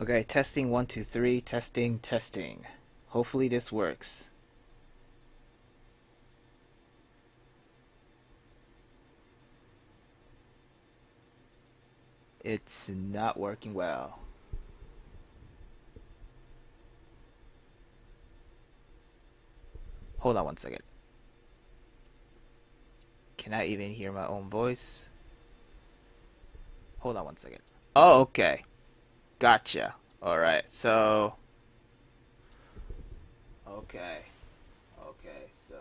Okay, testing 1 2 3, testing. Hopefully this works. It's not working well. Hold on 1 second. Can I even hear my own voice? Hold on 1 second. Oh, okay. Gotcha. Alright, so... Okay. Okay, so...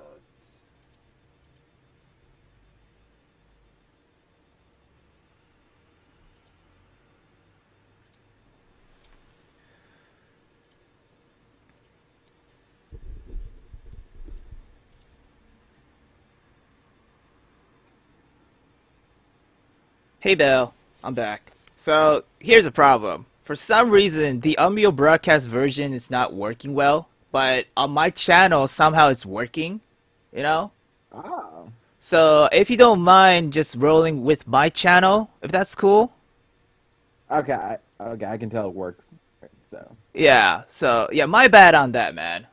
Hey Belle, I'm back. So, here's a problem. For some reason, the Unreal broadcast version is not working well, but on my channel, somehow it's working, you know? Oh. So, if you don't mind just rolling with my channel, if that's cool. Okay, I can tell it works. So. Yeah, my bad on that, man.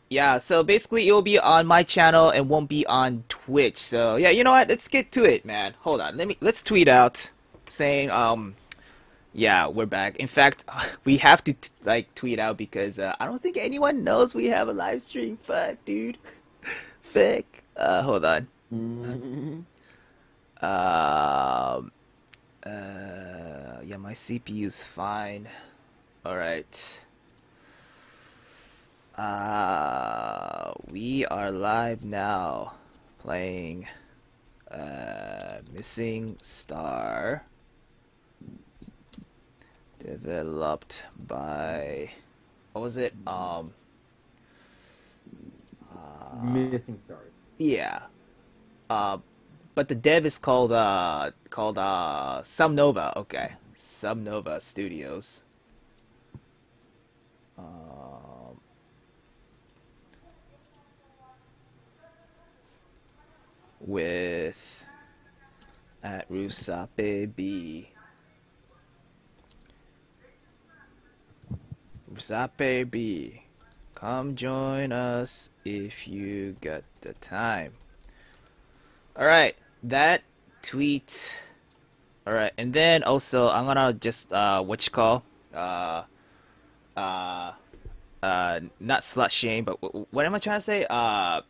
Yeah, so basically it will be on my channel and won't be on Twitch. So, yeah, you know what? Let's get to it, man. Hold on. Let's tweet out saying yeah, we're back. In fact, we have to like tweet out because I don't think anyone knows we have a live stream. Fuck, dude. Fuck. Hold on. Mhm. Yeah, my CPU's fine. All right. We are live now, playing Missing Star, developed by, what was it? Missing stars. Yeah. But the dev is called Subnova. Okay, Subnova Studios. With at Rusape B. Rusape B. Come join us if you got the time. Alright, that tweet. Alright, and then also I'm gonna just what you call not slut shame, but what am I trying to say? Yeah,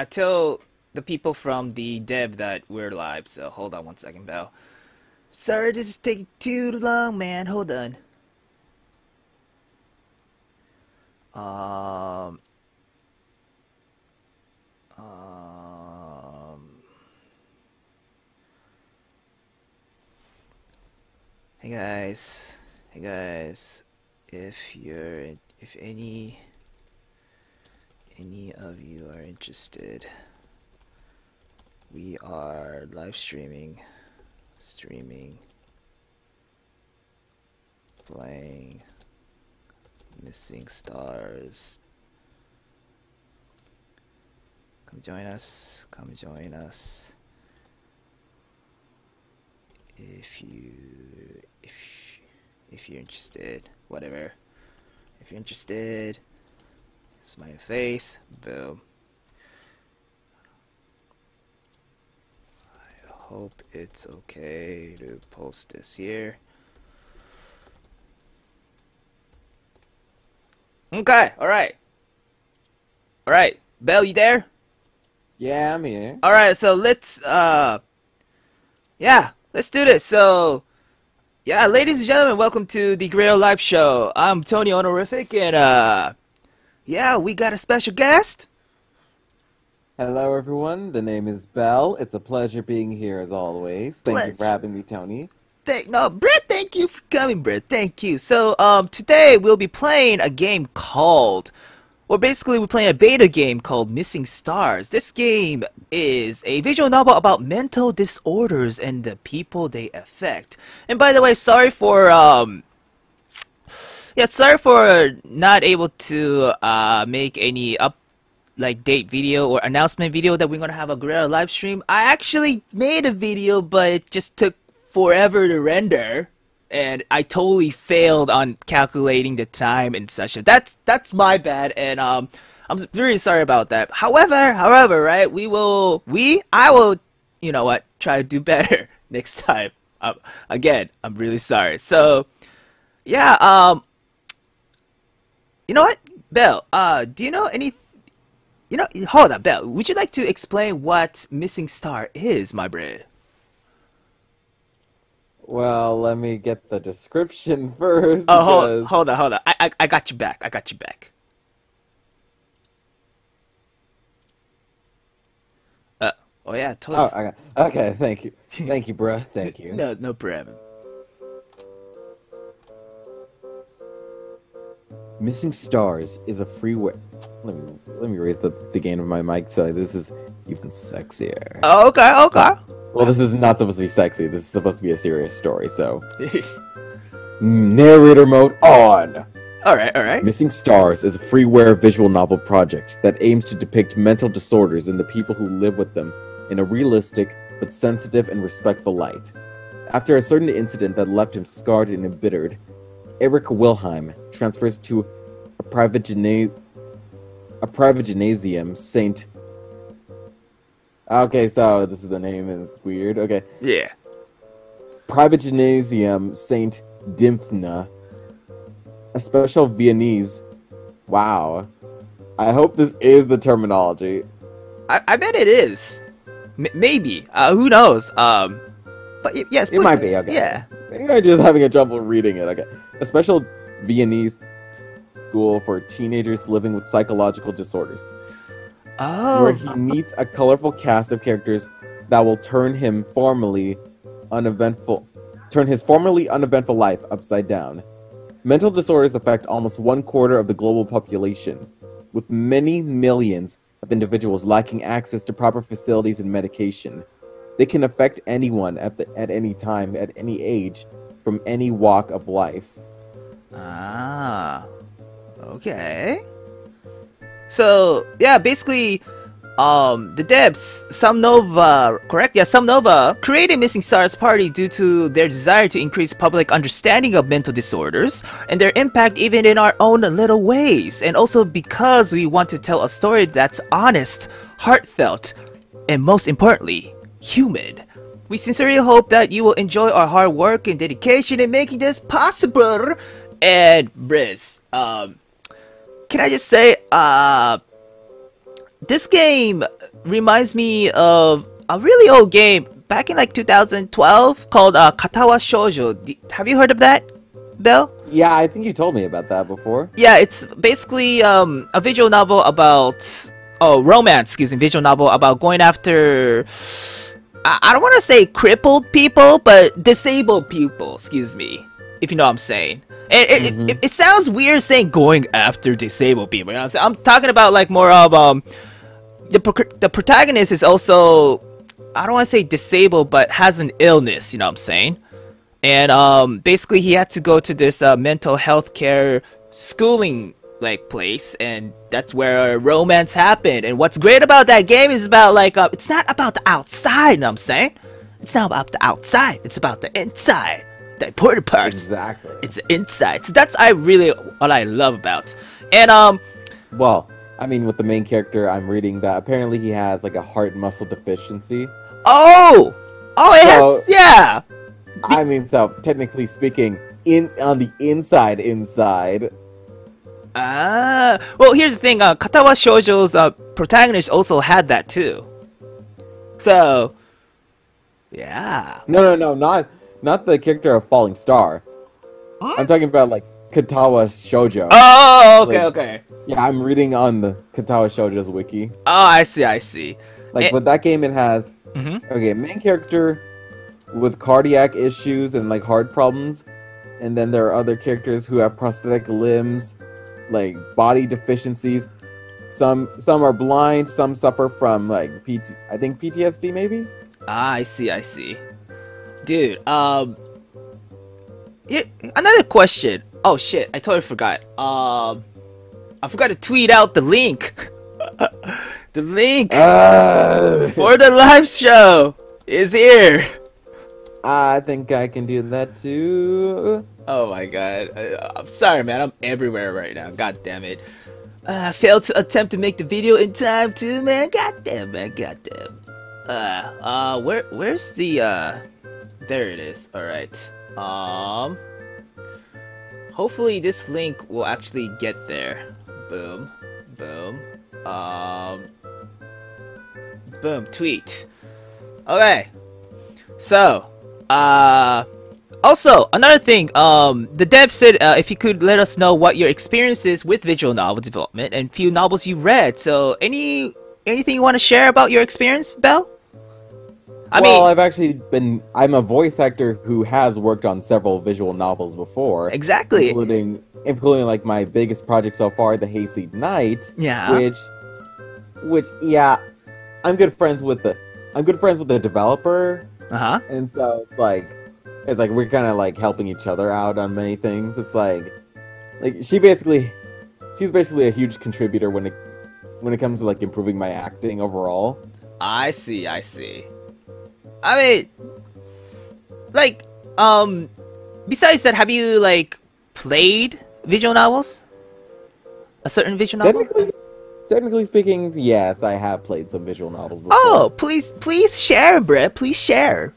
tell the people from the dev that we're live. So hold on 1 second, Bell. Sorry, this is taking too long, man. Hold on. Um, Hey guys. Hey guys. If any of you are interested, we are live streaming, playing Missing Stars. Come join us. If you're interested, whatever. If you're interested, smiley face, boom. I hope it's okay to post this here. Okay, alright. Alright, Belle, you there? Yeah, I'm here. Alright, so let's yeah, let's do this. So yeah, ladies and gentlemen, welcome to the Guerrilla Live Show. I'm Tony Honorific, and yeah, we got a special guest. Hello, everyone. The name is Belle. It's a pleasure being here as always. Thank you for having me, Tony. Brett, thank you for coming, Brett. Thank you. So, today we'll be playing a game called, well, basically we're playing a beta game called Missing Stars. This game is a visual novel about mental disorders and the people they affect. And by the way, sorry for not able to make any date video or announcement video that we're gonna have a Guerrilla live stream. I actually made a video, but it just took forever to render. and I totally failed on calculating the time and such. That's my bad, and I'm very sorry about that. However, right? I will, you know what? Try to do better next time. Again, I'm really sorry. So, yeah. You know what, Belle? Do you know any? You know, hold on, Belle. Would you like to explain what missing star is, my bro? Well, let me get the description first. Oh, Because... hold on. I got you back. I got you back. Oh yeah, totally. Oh, okay. Thank you. Thank you, bruh. Thank you. No problem. Missing Stars is a freeware. Let me raise the gain of my mic so this is even sexier. Oh, okay. Well, this is not supposed to be sexy. This is supposed to be a serious story. So, narrator mode on. All right. Missing Stars is a freeware visual novel project that aims to depict mental disorders and the people who live with them in a realistic but sensitive and respectful light. After a certain incident that left him scarred and embittered, Eric Wilhelm transfers to a private gymnasium, Saint. Okay, so this is the name and it's weird. Okay. Yeah. Private Gymnasium Saint Dymphna, a special Viennese. Wow. I hope this is the terminology. I bet it is. Maybe. Who knows? But yes, It might be, okay. Yeah. Maybe I'm just having a trouble reading it. Okay. A special Viennese school for teenagers living with psychological disorders. Oh. Where he meets a colorful cast of characters that will turn his formerly uneventful life upside down. Mental disorders affect almost 1/4 of the global population, with many millions of individuals lacking access to proper facilities and medication. They can affect anyone at any time, at any age, from any walk of life. Ah. Okay. So yeah, basically, the devs, Sumnova, correct? Yeah, Sumnova created Missing Stars Party due to their desire to increase public understanding of mental disorders and their impact even in our own little ways, and also because we want to tell a story that's honest, heartfelt, and most importantly, human. We sincerely hope that you will enjoy our hard work and dedication in making this possible. And Bruhz, can I just say, this game reminds me of a really old game back in like 2012 called Katawa Shoujo. Have you heard of that, Belle? Yeah, I think you told me about that before. Yeah, it's basically a visual novel about romance, visual novel about going after I don't want to say crippled people, but disabled people, excuse me, if you know what I'm saying. It sounds weird saying going after disabled people. You know what I'm saying? I'm talking about like more of the protagonist is also, I don't want to say disabled, but has an illness. You know what I'm saying? And basically he had to go to this mental health care schooling like place, and that's where romance happened. And what's great about that game is about like it's not about the outside. You know what I'm saying? It's not about the outside. It's about the inside. The important parts. Exactly. It's the inside. So that's what I love about. And well, I mean, with the main character, I'm reading that apparently he has like a heart muscle deficiency. Oh, it has, yeah. I mean, so technically speaking, on the inside. Well, here's the thing. Katawa Shoujo's protagonist also had that too. So, yeah. No, not the character of Falling Star. Huh? I'm talking about like Katawa Shoujo. Oh, okay, like, okay. Yeah, I'm reading on the Katawa Shoujo's wiki. Oh, I see. Like with that game, it has okay, main character with cardiac issues and like heart problems, and then there are other characters who have prosthetic limbs, like body deficiencies. Some are blind, some suffer from like I think PTSD maybe. I see. Dude, yeah, another question. Oh shit, I totally forgot. I forgot to tweet out the link. The link for the live show is here. I think I can do that too. Oh my god. I'm sorry, man. I'm everywhere right now. God damn it. I failed to attempt to make the video in time too, man. God damn, man. God damn. Where's the, there it is. Alright. Hopefully this link will actually get there. Boom. Boom. Boom. Tweet. Okay. So, also, another thing, the dev said if you could let us know what your experience is with visual novel development and few novels you read. So, anything you want to share about your experience, Bell? I'm a voice actor who has worked on several visual novels before. Exactly. Including like my biggest project so far, The Hayseed Knight. Yeah. Yeah, I'm good friends with the developer. Uh-huh. And so it's like we're kind of like helping each other out on many things. It's like she's basically a huge contributor when it comes to like improving my acting overall. I see. I mean, like, besides that, have you like played visual novels? A certain visual novel? Technically speaking, yes, I have played some visual novels before. Oh, please share, bruh. Please share.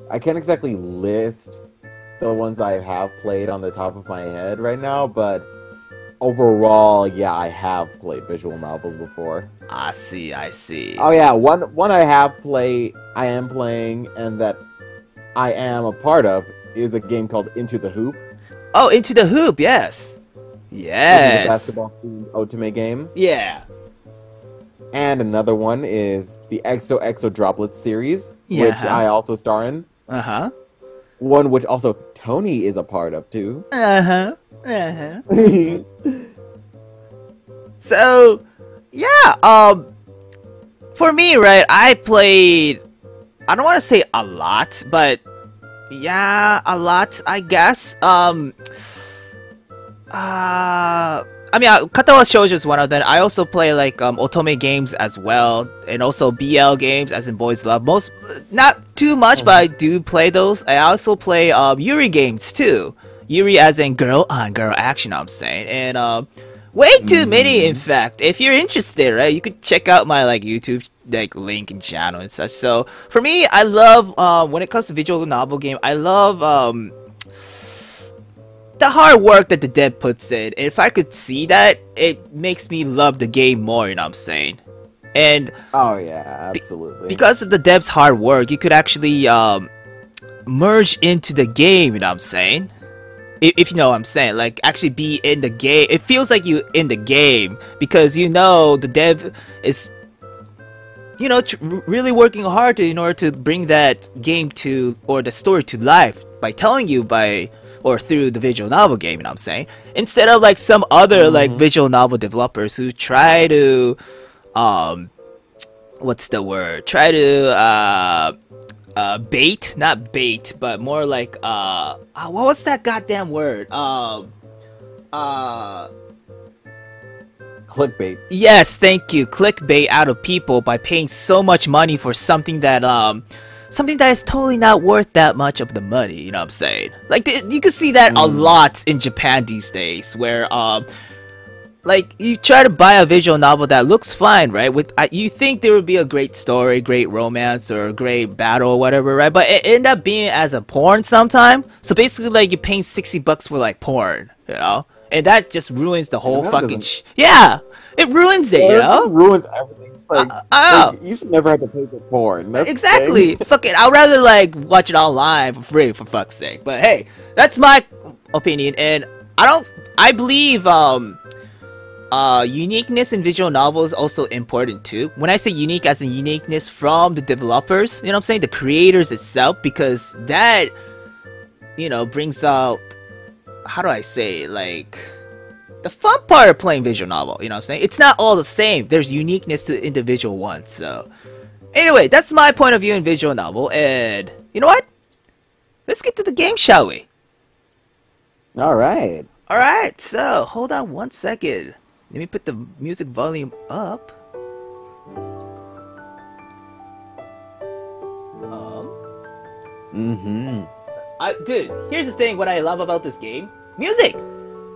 I can't exactly list the ones I have played on the top of my head right now, but overall, yeah, I have played visual novels before. I see. Oh yeah, one I am playing, and that I am a part of is a game called Into the Hoop. Oh, Into the Hoop, yes. Yes. This is a basketball-themed Otome game. Yeah. And another one is the Exo Droplets series, which I also star in. Uh-huh. One which also Tony is a part of, too. Uh-huh. So, yeah, for me, right, I played, I don't want to say a lot, but yeah, a lot, I guess. I mean, Katawa Shoujo is one of them. I also play like otome games as well, and also BL games, as in Boys Love. Not too much, but I do play those. I also play Yuri games too. Yuri as in girl on girl action, I'm saying, and way too many, in fact. If you're interested, right, you could check out my like YouTube like link and channel and such. So for me, I love when it comes to visual novel game, I love the hard work that the dev puts in. If I could see that, it makes me love the game more, you know what I'm saying? And oh yeah, absolutely. Because of the dev's hard work, you could actually merge into the game, you know what I'm saying? If you know what I'm saying, like actually be in the game. It feels like you in the game because you know the dev is, you know, really working hard in order to bring that game to, or the story to life by telling you or through the visual novel game, you know what I'm saying? Instead of like some other like visual novel developers who try to what's the word? Try to not bait, but more like what was that goddamn word? Clickbait. Yes, thank you. Clickbait out of people by paying so much money for something that is totally not worth that much of the money, you know what I'm saying? Like, you can see that a lot in Japan these days, where, like, you try to buy a visual novel that looks fine, right? You think there would be a great story, great romance, or a great battle or whatever, right? But it end up being as a porn sometime. So basically, like, you're paying $60 for, like, porn, you know? And that just ruins the whole fucking yeah! It ruins it, you know? It ruins everything. Like, you should never have to pay for porn. That's exactly. Fuck it. I'd rather like watch it online for free, for fuck's sake. But hey, that's my opinion, and I believe uniqueness in visual novels is also important too. When I say unique, as in uniqueness from the developers, you know what I'm saying, the creators itself, because that, you know, brings out, how do I say it, like, the fun part of playing visual novel, you know what I'm saying? It's not all the same. There's uniqueness to individual ones, so. Anyway, that's my point of view in visual novel, and you know what? Let's get to the game, shall we? Alright. Alright, so, hold on one second. Let me put the music volume up. Mm-hmm. Dude, here's the thing. What I love about this game: music.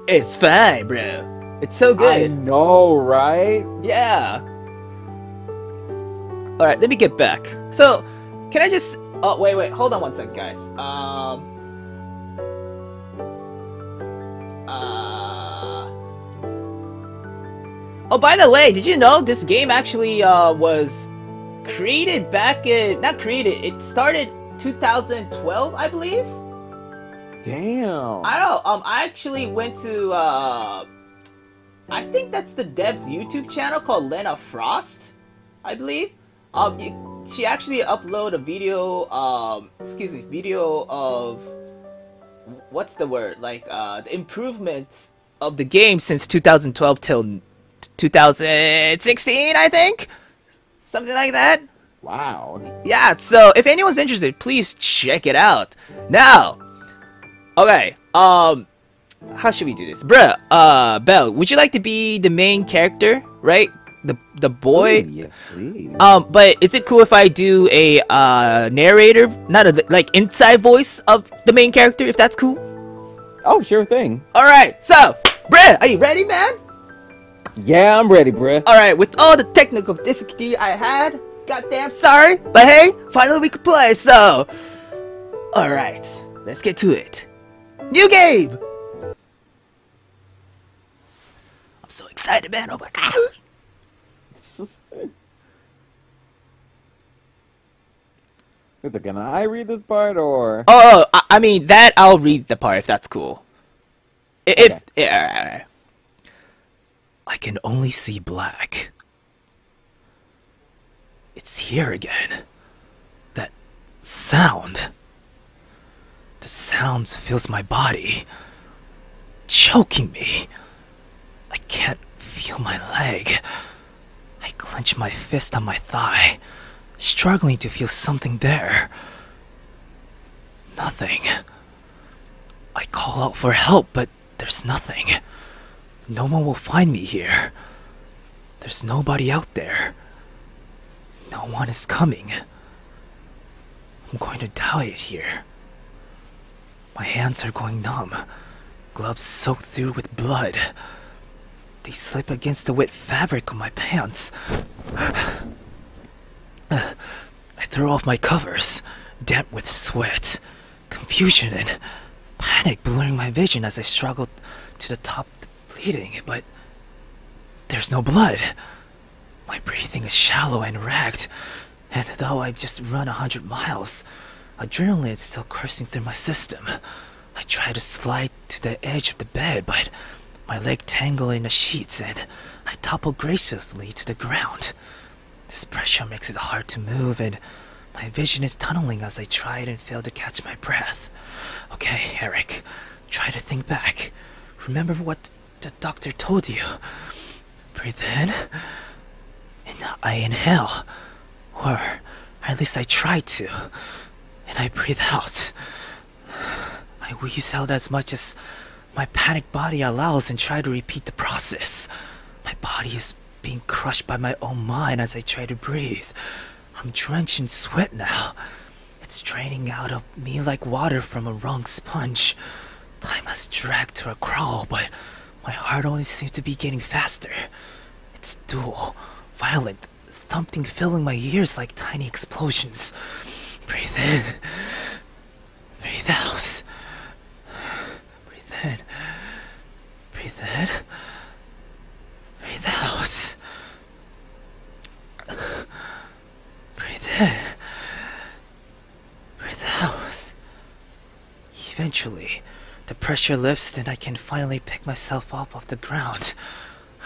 It's fine, bro. It's so I good. know, right? Yeah. All right, let me get back. So, can I just? Oh, wait. Hold on one second, guys. Oh, by the way, did you know this game actually was created back in, not created, it started 2012, I believe. Damn. I don't know. I actually went to I think that's the dev's YouTube channel called Lena Frost, I believe. She actually uploaded a video, video of what's the word? Like the improvements of the game since 2012 till 2016, I think, something like that. Wow. Yeah. So if anyone's interested, please check it out. Now, okay. How should we do this, bruh? Belle, would you like to be the main character, right? The boy. Ooh, yes, please. But is it cool if I do a narrator, not a like inside voice of the main character, if that's cool? Oh, sure thing. All right. So, bruh, are you ready, man? Yeah, I'm ready, bruh. All right. With all the technical difficulty I had, goddamn sorry, but hey, finally we could play. So, all right, let's get to it. New game. I'm so excited, man. Oh my god. Can I read this part or? Oh, I mean that I'll read the part if that's cool. If Okay. yeah, I can only see black. It's here again. That sound. The sounds fills my body, choking me. I can't feel my leg. I clench my fist on my thigh, struggling to feel something there. Nothing. I call out for help, but there's nothing. No one will find me here. There's nobody out there. No one is coming. I'm going to die here. My hands are going numb, gloves soaked through with blood. They slip against the wet fabric of my pants. I throw off my covers, damp with sweat, confusion and panic blurring my vision as I struggle to the top, bleeding, but there's no blood. My breathing is shallow and ragged, and though I've just run 100 miles, adrenaline is still coursing through my system. I try to slide to the edge of the bed, but my leg tangled in the sheets and I topple graciously to the ground. This pressure makes it hard to move and my vision is tunneling as I try and fail to catch my breath. Okay, Eric, try to think back. Remember what the doctor told you. Breathe in, and I inhale. Or at least I try to. And I breathe out. I wheeze out as much as my panicked body allows and try to repeat the process. My body is being crushed by my own mind as I try to breathe. I'm drenched in sweat now. It's draining out of me like water from a wrung sponge. Time has dragged to a crawl, but my heart only seems to be getting faster. It's dual, violent, thumping filling my ears like tiny explosions. Breathe in. Breathe out. Breathe in. Breathe in. Breathe out. Breathe in. Breathe out. Eventually, the pressure lifts and I can finally pick myself up off the ground.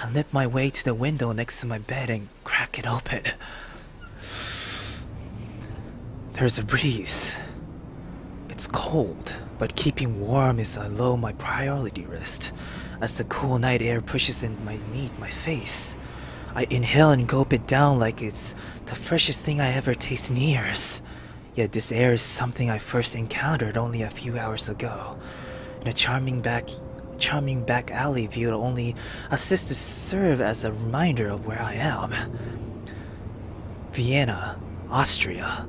I lift my way to the window next to my bed and crack it open. There's a breeze. It's cold, but keeping warm is a low my priority list. As the cool night air pushes in my face, I inhale and gulp it down like it's the freshest thing I ever tasted in years. Yet this air is something I first encountered only a few hours ago. In a charming back alley view that only assists to serve as a reminder of where I am. Vienna, Austria.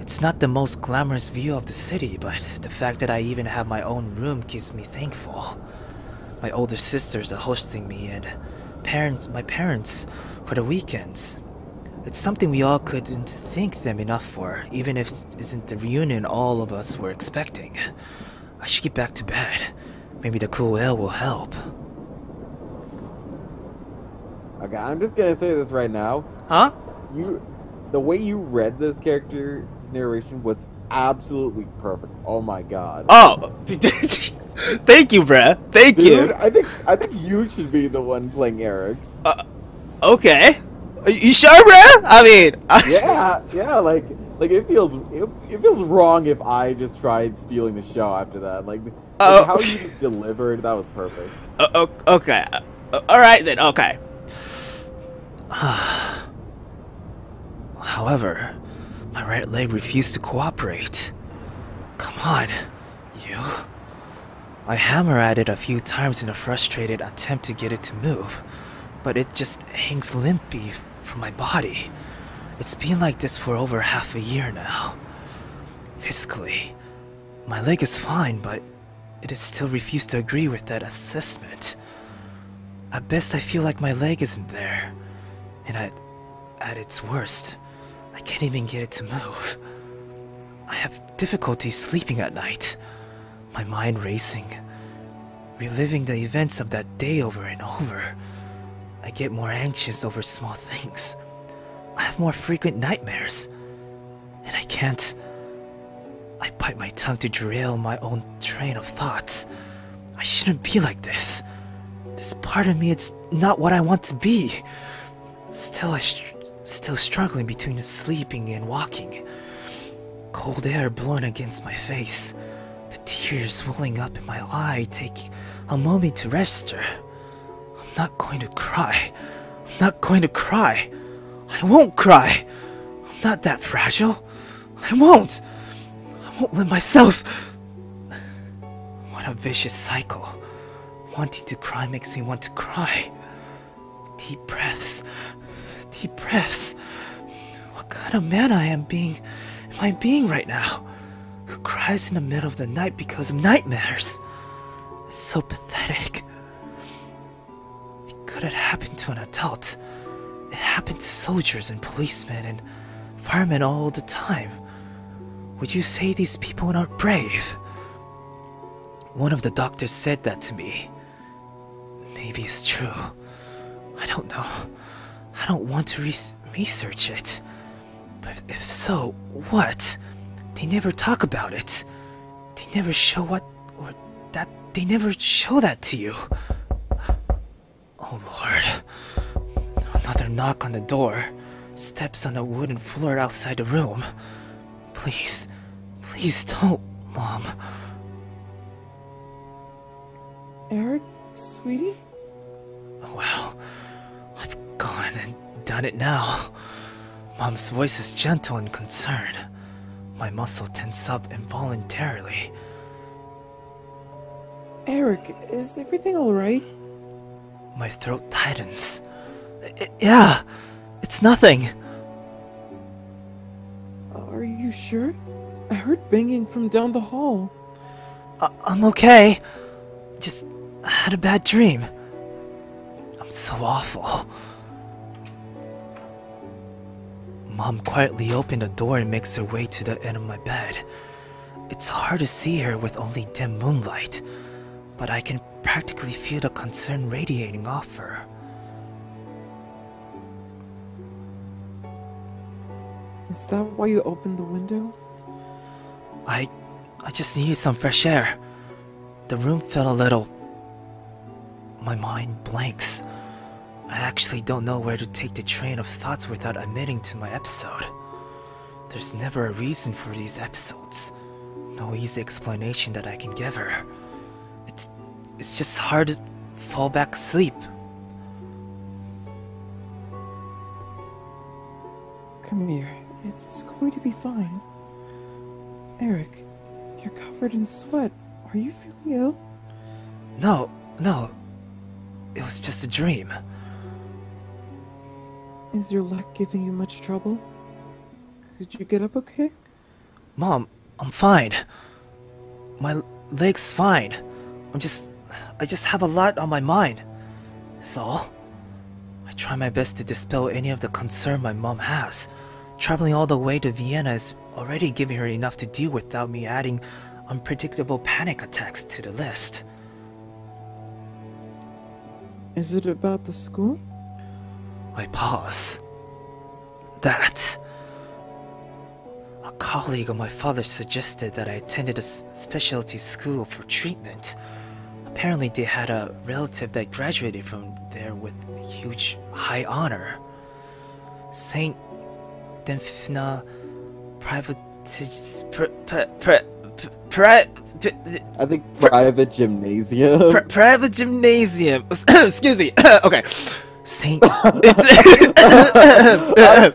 It's not the most glamorous view of the city, but the fact that I even have my own room keeps me thankful. My older sisters are hosting me, and my parents for the weekends. It's something we all couldn't thank them enough for, even if it isn't the reunion all of us were expecting. I should get back to bed. Maybe the cool air will help. Okay, I'm just gonna say this right now. Huh? The way you read this character's narration was absolutely perfect. Oh my god. Oh! Thank you, bruh. Thank Dude, you. I think you should be the one playing Eric. Okay. You sure, bruh? I mean... Yeah, like it feels wrong if I just tried stealing the show after that. Like how you just delivered, that was perfect. Okay. Alright then, okay. However, my right leg refused to cooperate. Come on, you. I hammer at it a few times in a frustrated attempt to get it to move, but it just hangs limply from my body. It's been like this for over half a year now. Physically, my leg is fine, but it has still refused to agree with that assessment. At best, I feel like my leg isn't there, and at its worst, I can't even get it to move. I have difficulty sleeping at night, my mind racing, reliving the events of that day over and over. I get more anxious over small things. I have more frequent nightmares, and I can't. I bite my tongue to derail my own train of thoughts. I shouldn't be like this. This part of me, it's not what I want to be. Still struggling between the sleeping and walking. Cold air blowing against my face. The tears welling up in my eye, taking a moment to register. I'm not going to cry. I'm not going to cry. I won't cry. I'm not that fragile. I won't let myself... What a vicious cycle. Wanting to cry makes me want to cry. Deep breaths. Deep breaths. What kind of man am I being right now? Who cries in the middle of the night because of nightmares? It's so pathetic. It could have happened to an adult. It happened to soldiers and policemen and firemen all the time. Would you say these people aren't brave? One of the doctors said that to me. Maybe it's true. I don't know. I don't want to research it. But if so, what? They never talk about it. They never show they never show that to you. Oh Lord. Another knock on the door. Steps on the wooden floor outside the room. Please don't, Mom. Eric, sweetie? Well, I've gone and done it now. Mom's voice is gentle and concerned. My muscle tense up involuntarily. Eric, is everything alright? My throat tightens. Yeah, it's nothing. Are you sure? I heard banging from down the hall. I'm okay. Just had a bad dream. I'm so awful. Mom quietly opened the door and makes her way to the end of my bed. It's hard to see her with only dim moonlight, but I can practically feel the concern radiating off her. Is that why you opened the window? I just needed some fresh air. The room felt a little... My mind blanks. I actually don't know where to take the train of thoughts without admitting to my episode. There's never a reason for these episodes. No easy explanation that I can give her. It's just hard to fall back asleep. Come here. It's going to be fine. Eric, you're covered in sweat. Are you feeling ill? No. It was just a dream. Is your leg giving you much trouble? Could you get up okay? Mom, I'm fine. My leg's fine. I just have a lot on my mind. That's all. I try my best to dispel any of the concern my mom has. Traveling all the way to Vienna is already giving her enough to deal without me adding unpredictable panic attacks to the list. Is it about the school? I pause. That. A colleague of my father suggested that I attended a specialty school for treatment. Apparently they had a relative that graduated from there with huge high honor. Saint Dymphna Private... I think private gymnasium. Private gymnasium. Excuse me. Okay. Saint.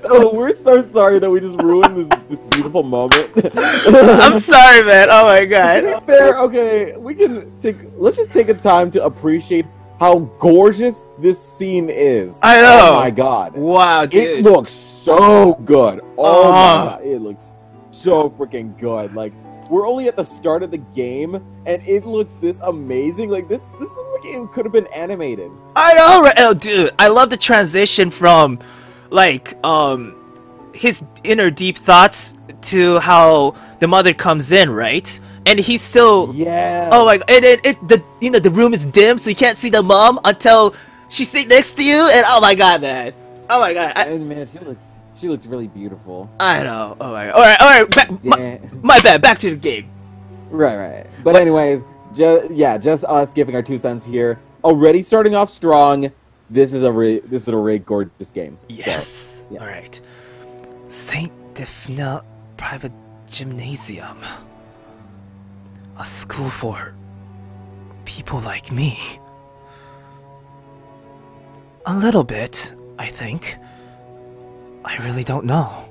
Oh, we're so sorry that we just ruined this beautiful moment. I'm sorry, man. Oh my god. To be fair, okay, let's just take a time to appreciate how gorgeous this scene is. I know. Oh my god. Wow, dude. It looks so good. Oh my god, it looks so freaking good. Like, we're only at the start of the game, and it looks this amazing. Like, this looks like it could have been animated. I know, right? Oh, dude, I love the transition from, like, his inner deep thoughts to how the mother comes in, right? And he's still, yeah. Oh my god! And the room is dim, so you can't see the mom until she's sitting next to you. And oh my god, man! Oh my god! And man, she looks really beautiful. I know. Oh my god! All right. My bad. Back to the game. Right. But anyways, just us giving our 2 cents here. Already starting off strong. This is a really gorgeous game. Yes. So, yeah. All right. Saint Dymphna Private Gymnasium. A school for people like me. A little bit, I think. I really don't know.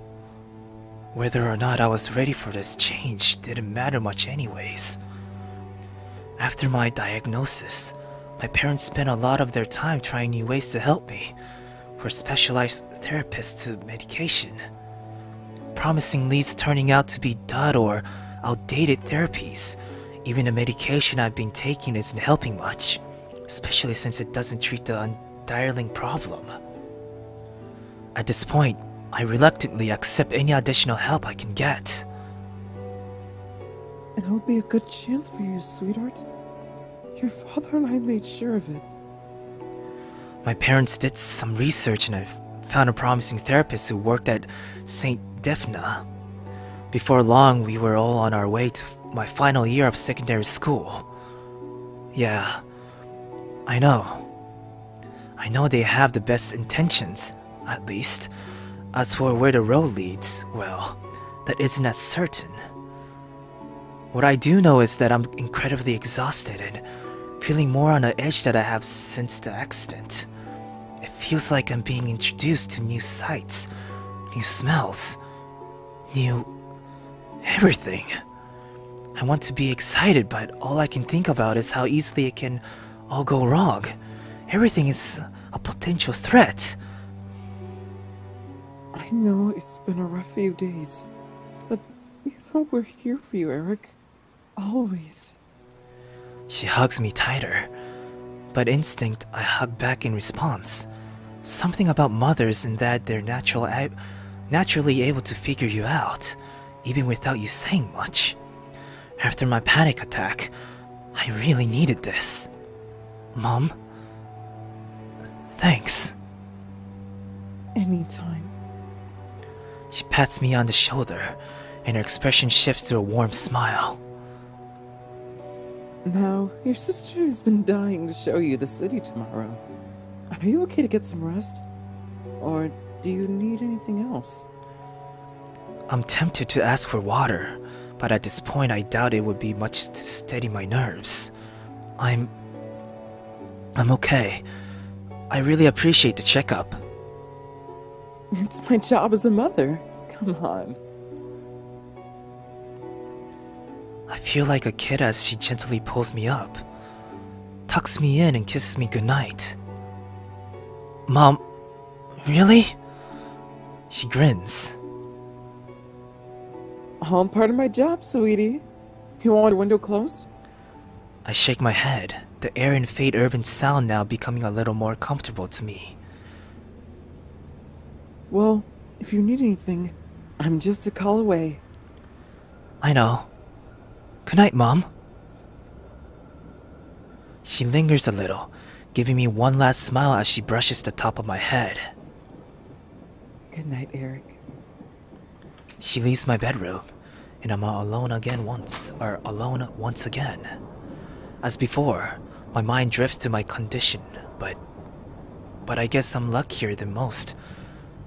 Whether or not I was ready for this change didn't matter much anyways. After my diagnosis, my parents spent a lot of their time trying new ways to help me, from specialized therapists to medication. Promising leads turning out to be dud or outdated therapies. Even the medication I've been taking isn't helping much, especially since it doesn't treat the underlying problem. At this point, I reluctantly accept any additional help I can get. It'll be a good chance for you, sweetheart. Your father and I made sure of it. My parents did some research and I found a promising therapist who worked at St. Dymphna. Before long, we were all on our way to my final year of secondary school. Yeah, I know. I know they have the best intentions, at least. As for where the road leads, well, that isn't as certain. What I do know is that I'm incredibly exhausted and feeling more on the edge than I have since the accident. It feels like I'm being introduced to new sights, new smells, new everything. I want to be excited, but all I can think about is how easily it can all go wrong. Everything is a potential threat. I know it's been a rough few days, but you know we're here for you, Eric. Always. She hugs me tighter, but instinct I hug back in response. Something about mothers in that they're naturally able to figure you out, even without you saying much. After my panic attack, I really needed this. Mom? Thanks. Anytime. She pats me on the shoulder, and her expression shifts to a warm smile. Now, your sister has been dying to show you the city tomorrow. Are you okay to get some rest? Or do you need anything else? I'm tempted to ask for water, but at this point I doubt it would be much to steady my nerves. I'm okay. I really appreciate the checkup. It's my job as a mother. Come on. I feel like a kid as she gently pulls me up, tucks me in and kisses me goodnight. Mom, really? She grins. All part of my job, sweetie. You want your window closed? I shake my head, the air and fade urban sound now becoming a little more comfortable to me. Well, if you need anything, I'm just a call away. I know. Good night, Mom. She lingers a little, giving me one last smile as she brushes the top of my head. Good night, Eric. She leaves my bedroom, and I'm alone once again. As before, my mind drifts to my condition, but I guess I'm luckier than most.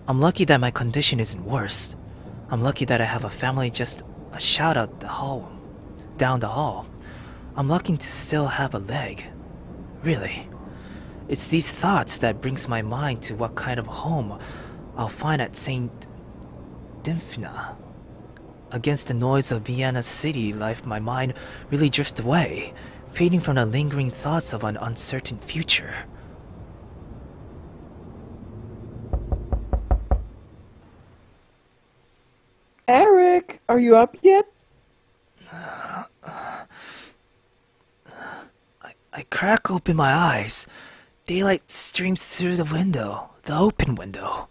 I'm lucky that my condition isn't worse. I'm lucky that I have a family just a shout out down the hall. I'm lucky to still have a leg. Really. It's these thoughts that brings my mind to what kind of home I'll find at St. Dymphna. Against the noise of Vienna city life, my mind really drifts away, fading from the lingering thoughts of an uncertain future. Eric, are you up yet? I crack open my eyes. Daylight streams through the open window.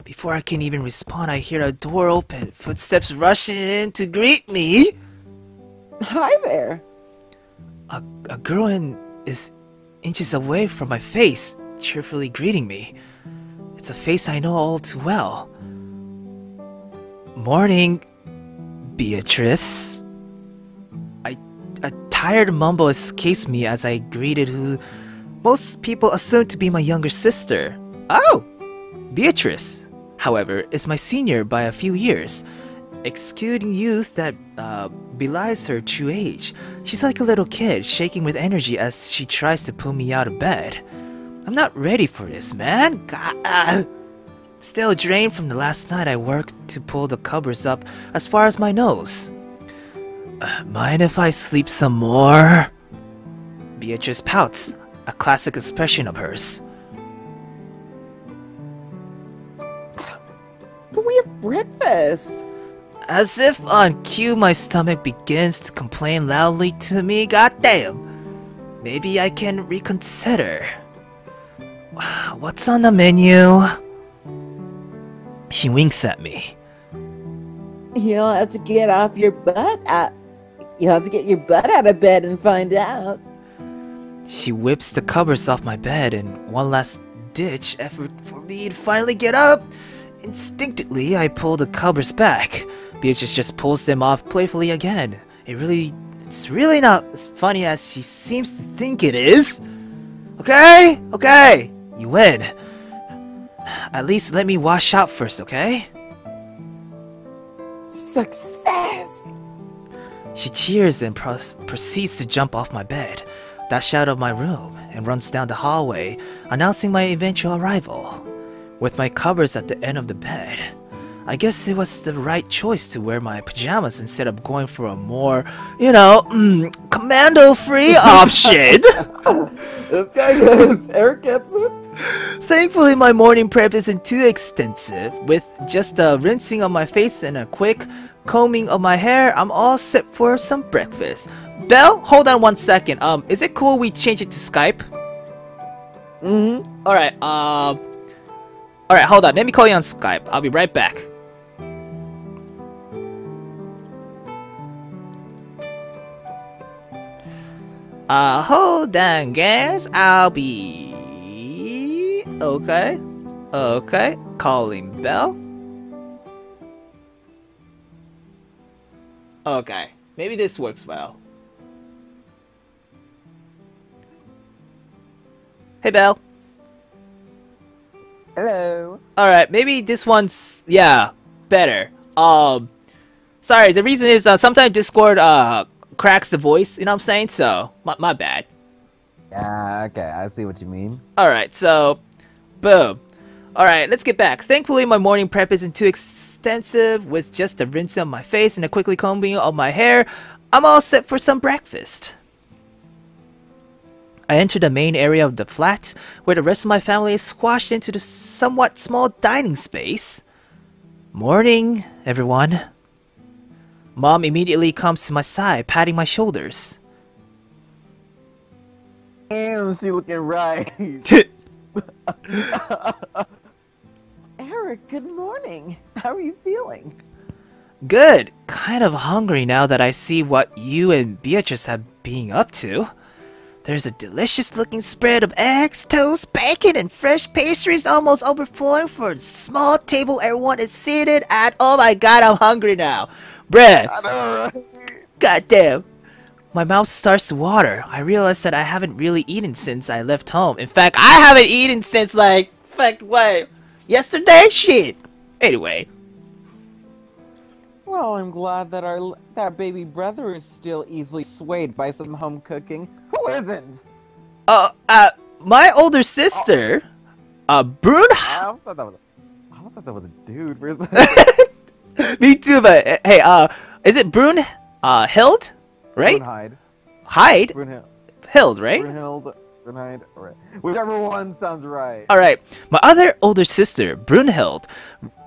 Before I can even respond, I hear a door open, footsteps rushing in to greet me. Hi there. A girl is inches away from my face, cheerfully greeting me. It's a face I know all too well. Morning, Beatrice. A tired mumble escapes me as I greeted who most people assume to be my younger sister. Oh! Beatrice, however, is my senior by a few years, exuding youth that belies her true age. She's like a little kid, shaking with energy as she tries to pull me out of bed. I'm not ready for this, man. God. Still drained from the last night I worked to pull the covers up as far as my nose. Mind if I sleep some more? Beatrice pouts, a classic expression of hers. But we have breakfast. As if on cue, my stomach begins to complain loudly to me. Goddamn! Maybe I can reconsider. What's on the menu? She winks at me. You don't have to get off your butt out. You have to get your butt out of bed and find out. She whips the covers off my bed in one last ditch effort for me to finally get up. Instinctively, I pull the covers back. Beatrice just pulls them off playfully again. It's really not as funny as she seems to think it is. Okay? Okay, you win. At least let me wash out first, okay? Success! She cheers and proceeds to jump off my bed, dash out of my room, and runs down the hallway, announcing my eventual arrival. With my covers at the end of the bed, I guess it was the right choice to wear my pajamas instead of going for a more, commando-free option. This guy gets it. Eric gets it. Thankfully, my morning prep isn't too extensive. With just a rinsing of my face and a quick combing of my hair, I'm all set for some breakfast. Belle, hold on 1 second. Is it cool we change it to Skype? Mm-hmm. Alright, alright, hold on. Let me call you on Skype. I'll be right back. Hold on, guys. I'll be... Okay. Okay. Calling Belle. Okay. Maybe this works well. Hey, Belle. Hello. Alright, maybe this one's... Yeah, better. Sorry, the reason is sometimes Discord cracks the voice, you know what I'm saying? So, my bad. Yeah, okay, I see what you mean. Alright, so... Boom. Alright, let's get back. Thankfully, my morning prep isn't too extensive. With just a rinse of my face and a quickly combing of my hair, I'm all set for some breakfast. I enter the main area of the flat, where the rest of my family is squashed into the somewhat small dining space. Morning, everyone. Mom immediately comes to my side, patting my shoulders. Damn, she looking right. Eric, good morning. How are you feeling? Good. Kind of hungry now that I see what you and Beatrice have been up to. There's a delicious looking spread of eggs, toast, bacon, and fresh pastries almost overflowing for a small table everyone is seated at. Oh my god, I'm hungry now. Bruh. I know, right? Goddamn. My mouth starts to water. I realize that I haven't really eaten since I left home. In fact, I haven't eaten since what? Yesterday? Shit. Anyway. Well, I'm glad that that baby brother is still easily swayed by some home cooking. Who isn't? My older sister, Brun. I thought that was a dude for a second. Me too, but hey, is it Brun, Hild? Right? Brunhide. Hyde? Brunhild. Hild, right? Brunhide. Alright. Whichever one sounds right. Alright. My other older sister, Brunhild,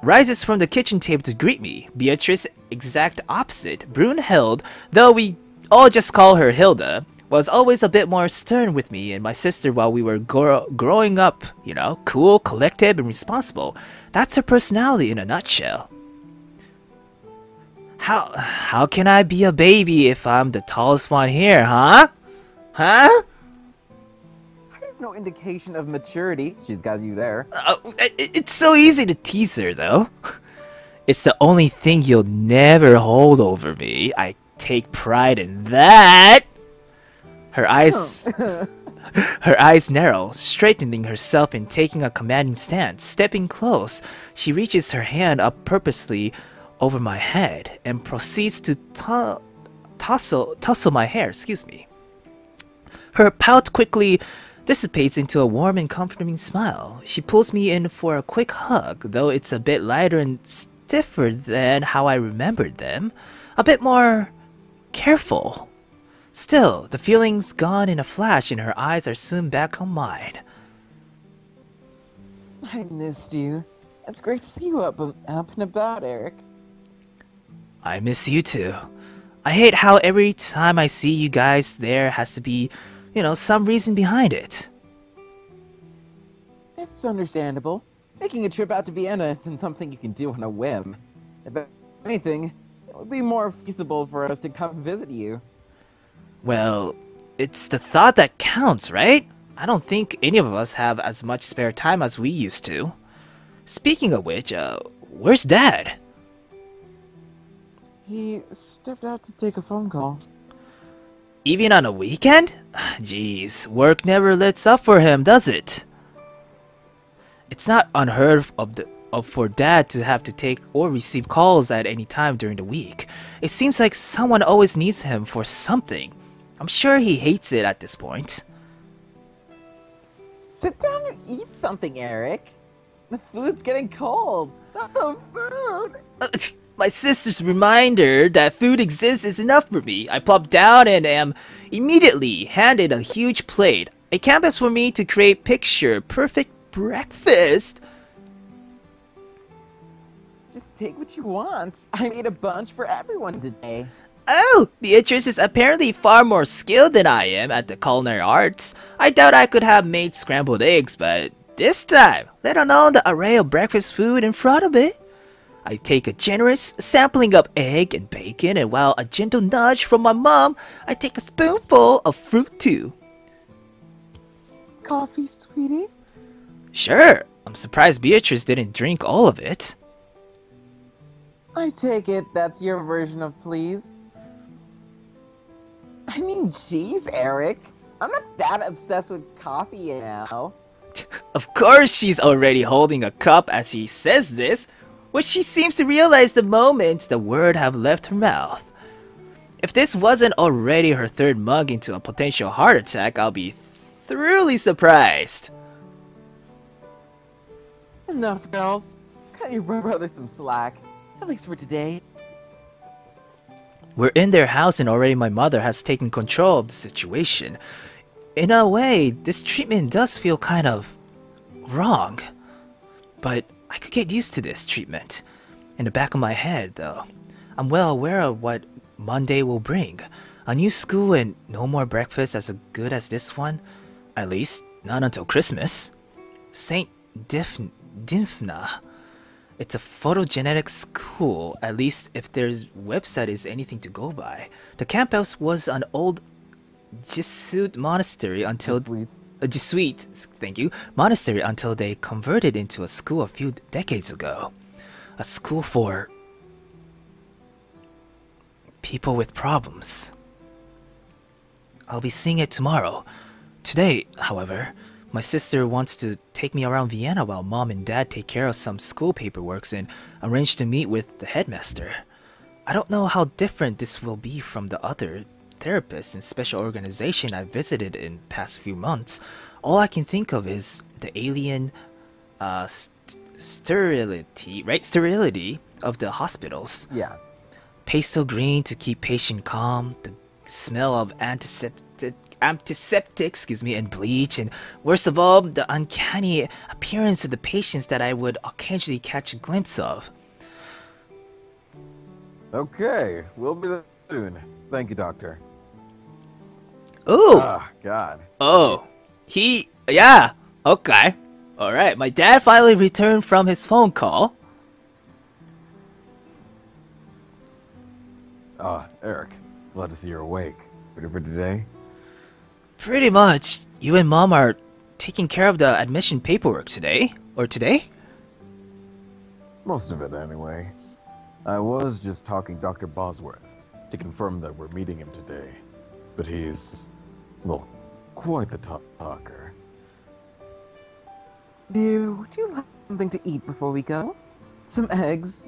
rises from the kitchen table to greet me. Beatrice, exact opposite. Brunhild, though we all just call her Hilda, was always a bit more stern with me and my sister while we were growing up. You know, cool, collective, and responsible. That's her personality in a nutshell. How can I be a baby if I'm the tallest one here, huh? Huh? There's no indication of maturity. She's got you there. It's so easy to tease her, though. It's the only thing you'll never hold over me. I take pride in that. Her eyes... Her eyes narrow, straightening herself and taking a commanding stance. Stepping close, she reaches her hand up purposely over my head and proceeds to tussle my hair. Excuse me. Her pout quickly dissipates into a warm and comforting smile. She pulls me in for a quick hug, though it's a bit lighter and stiffer than how I remembered them. A bit more careful. Still, the feeling's gone in a flash and her eyes are soon back on mine. I missed you. It's great to see you up and about, Eric. I miss you too. I hate how every time I see you guys there has to be, you know, some reason behind it. It's understandable. Making a trip out to Vienna isn't something you can do on a whim. If anything, it would be more feasible for us to come visit you. Well, it's the thought that counts, right? I don't think any of us have as much spare time as we used to. Speaking of which, where's Dad? He stepped out to take a phone call. Even on a weekend? Jeez, work never lets up for him, does it? It's not unheard of for Dad to have to take or receive calls at any time during the week. It seems like someone always needs him for something. I'm sure he hates it at this point. Sit down and eat something, Eric. The food's getting cold. Not the food. My sister's reminder that food exists is enough for me. I plop down and am immediately handed a huge plate, a canvas for me to create picture-perfect breakfast. Just take what you want. I made a bunch for everyone today. Oh, Beatrice is apparently far more skilled than I am at the culinary arts. I doubt I could have made scrambled eggs, but this time, let alone the array of breakfast food in front of it. I take a generous sampling of egg and bacon, and while a gentle nudge from my mom, I take a spoonful of fruit too. Coffee, sweetie? Sure. I'm surprised Beatrice didn't drink all of it. I take it that's your version of please. I mean, geez, Eric. I'm not that obsessed with coffee now. Of course she's already holding a cup as she says this, which she seems to realize the moment the word have left her mouth. If this wasn't already her third mug into a potential heart attack, I'll be thoroughly surprised. Enough, girls. Cut your brother some slack. At least for today. We're in their house and already my mother has taken control of the situation. In a way, this treatment does feel kind of wrong. But I could get used to this treatment. In the back of my head, though, I'm well aware of what Monday will bring. A new school and no more breakfast as good as this one. At least, not until Christmas. St. Dymphna. It's a photogenetic school, at least if their website is anything to go by. The campus was an old Jesuit monastery until a Jesuit, thank you, monastery until they converted into a school a few decades ago. A school for people with problems. I'll be seeing it tomorrow. Today, however, my sister wants to take me around Vienna while Mom and Dad take care of some school paperwork and arrange to meet with the headmaster. I don't know how different this will be from the other therapists and special organization I visited in past few months. All I can think of is the alien sterility, right? Sterility of the hospitals. Yeah. Pastel green to keep patient calm, the smell of antiseptic, and bleach, and worst of all, the uncanny appearance of the patients that I would occasionally catch a glimpse of. Okay, we'll be there soon. Thank you, Doctor. Oh! Ah, God. Oh. Yeah. Okay. Alright, my dad finally returned from his phone call. Eric, glad to see you're awake. Ready for today? Pretty much. You and Mom are taking care of the admission paperwork today? Or today? Most of it, anyway. I was just talking Dr. Bosworth to confirm that we're meeting him today. But he's, well, quite the talker. Dear, would you like something to eat before we go? Some eggs?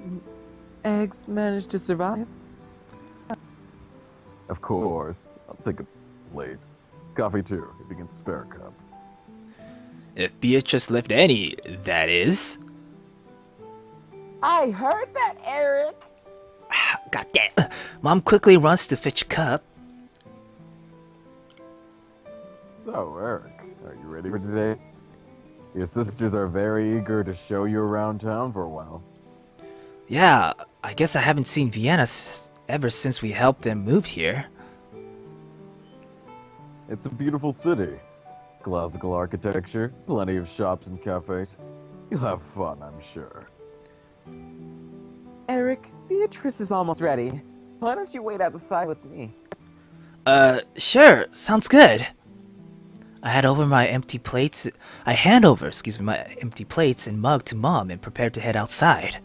Eggs managed to survive? Of course. I'll take a plate. Coffee too, if you can spare a cup. If Beatrice left any, that is. I heard that, Eric. God damn. Mom quickly runs to fetch a cup. So, Eric, are you ready for today? Your sisters are very eager to show you around town for a while. Yeah, I guess I haven't seen Vienna ever since we helped them move here. It's a beautiful city. Classical architecture, plenty of shops and cafes. You'll have fun, I'm sure. Eric, Beatrice is almost ready. Why don't you wait outside with me? Sure, sounds good. I hand over my empty plates and mug to Mom and prepare to head outside.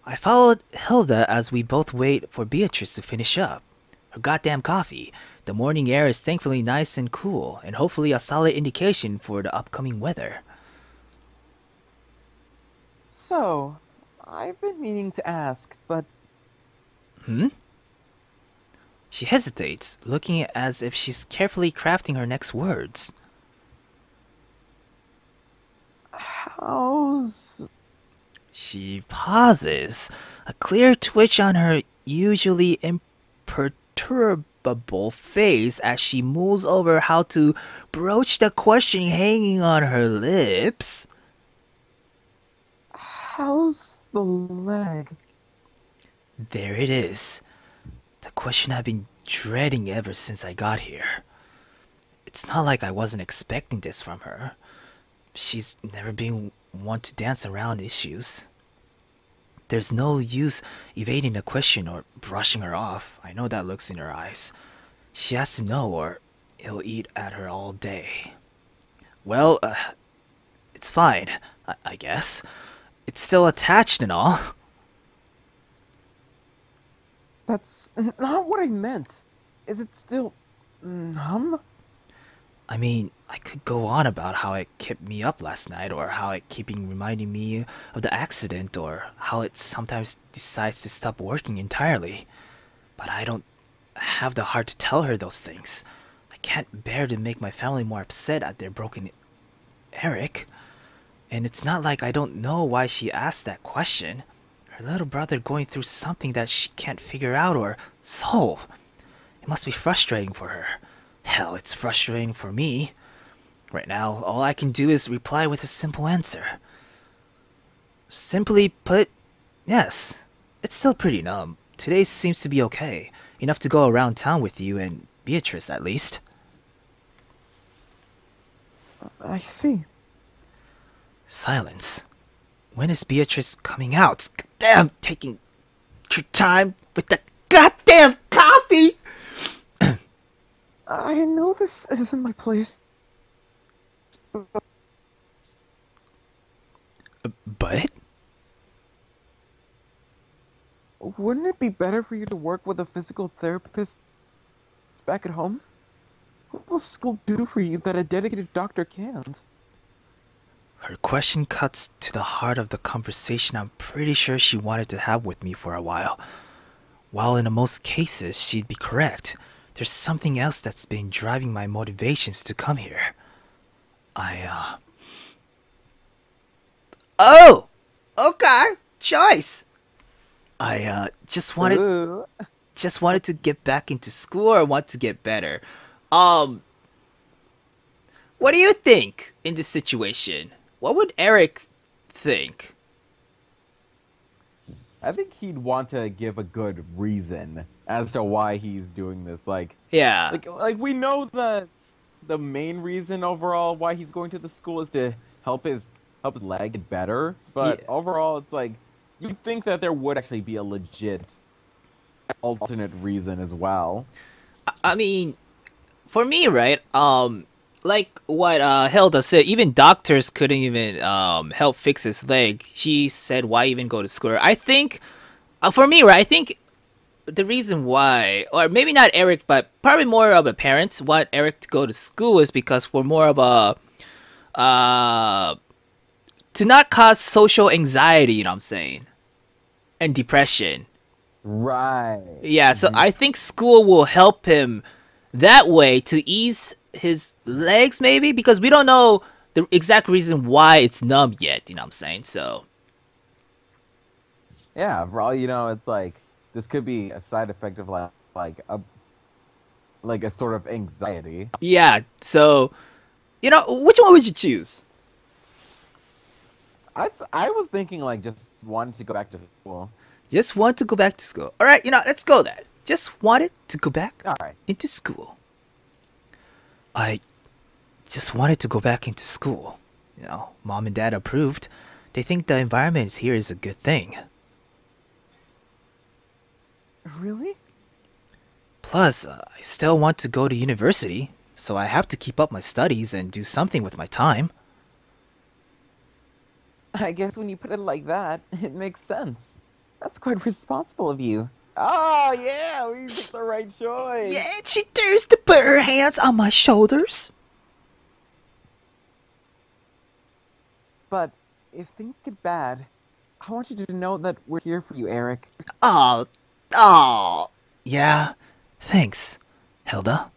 I followed Hilda as we both wait for Beatrice to finish up. Her goddamn coffee. The morning air is thankfully nice and cool, and hopefully a solid indication for the upcoming weather. So, I've been meaning to ask, but... She hesitates, looking as if she's carefully crafting her next words. How's... She pauses, a clear twitch on her usually imperturbable face as she mulls over how to broach the question hanging on her lips. How's the leg? There it is. The question I've been dreading ever since I got here. It's not like I wasn't expecting this from her. She's never been one to dance around issues. There's no use evading the question or brushing her off. I know that looks in her eyes. She has to know or it'll eat at her all day. Well, it's fine, I guess. It's still attached and all. That's not what I meant. Is it still... numb? I mean, I could go on about how it kept me up last night, or how it keeping reminding me of the accident, or how it sometimes decides to stop working entirely. But I don't have the heart to tell her those things. I can't bear to make my family more upset at their broken Eric. And it's not like I don't know why she asked that question. Her little brother going through something that she can't figure out or solve. It must be frustrating for her. Hell, it's frustrating for me. Right now, all I can do is reply with a simple answer. Simply put, yes. It's still pretty numb. Today seems to be okay. Enough to go around town with you and Beatrice, at least. I see. Silence. When is Beatrice coming out? Damn, taking your time with that goddamn coffee! I know this isn't my place. But? Wouldn't it be better for you to work with a physical therapist back at home? What will school do for you that a dedicated doctor can't? Her question cuts to the heart of the conversation I'm pretty sure she wanted to have with me for a while. While in most cases she'd be correct, there's something else that's been driving my motivations to come here. Oh! Okay! Choice! Just wanted to get back into school or want to get better. What do you think in this situation? What would Eric think? I think he'd want to give a good reason as to why he's doing this. Yeah. Like we know that the main reason overall why he's going to the school is to help his leg get better. But Yeah. overall, it's like you'd think that there would actually be a legit alternate reason as well. I mean, for me, right? Like what Hilda said, even doctors couldn't even help fix his leg. She said, "Why even go to school?" I think, for me, right? I think the reason why, or maybe not Eric, but probably more of a parents want Eric to go to school is because we're more of a to not cause social anxiety. You know what I'm saying? And depression. Right. Yeah, so I think school will help him that way to ease his legs, maybe, because we don't know the exact reason why it's numb yet. You know what I'm saying? So Yeah, for all you know, it's like this could be a side effect of like a sort of anxiety. yeah, so which one would you choose? I was thinking like just wanted to go back to school. Just want to go back to school. All right, let's go then. Just wanted to go back All right. into school. I just wanted to go back into school. Mom and dad approved. They think the environment here is a good thing. Really? Plus, I still want to go to university, so I have to keep up my studies and do something with my time. I guess when you put it like that, it makes sense. That's quite responsible of you. Oh, yeah, we picked the right choice. Yeah, and she dares to put her hands on my shoulders. But if things get bad, I want you to know that we're here for you, Eric. Oh. Yeah, thanks, Hilda.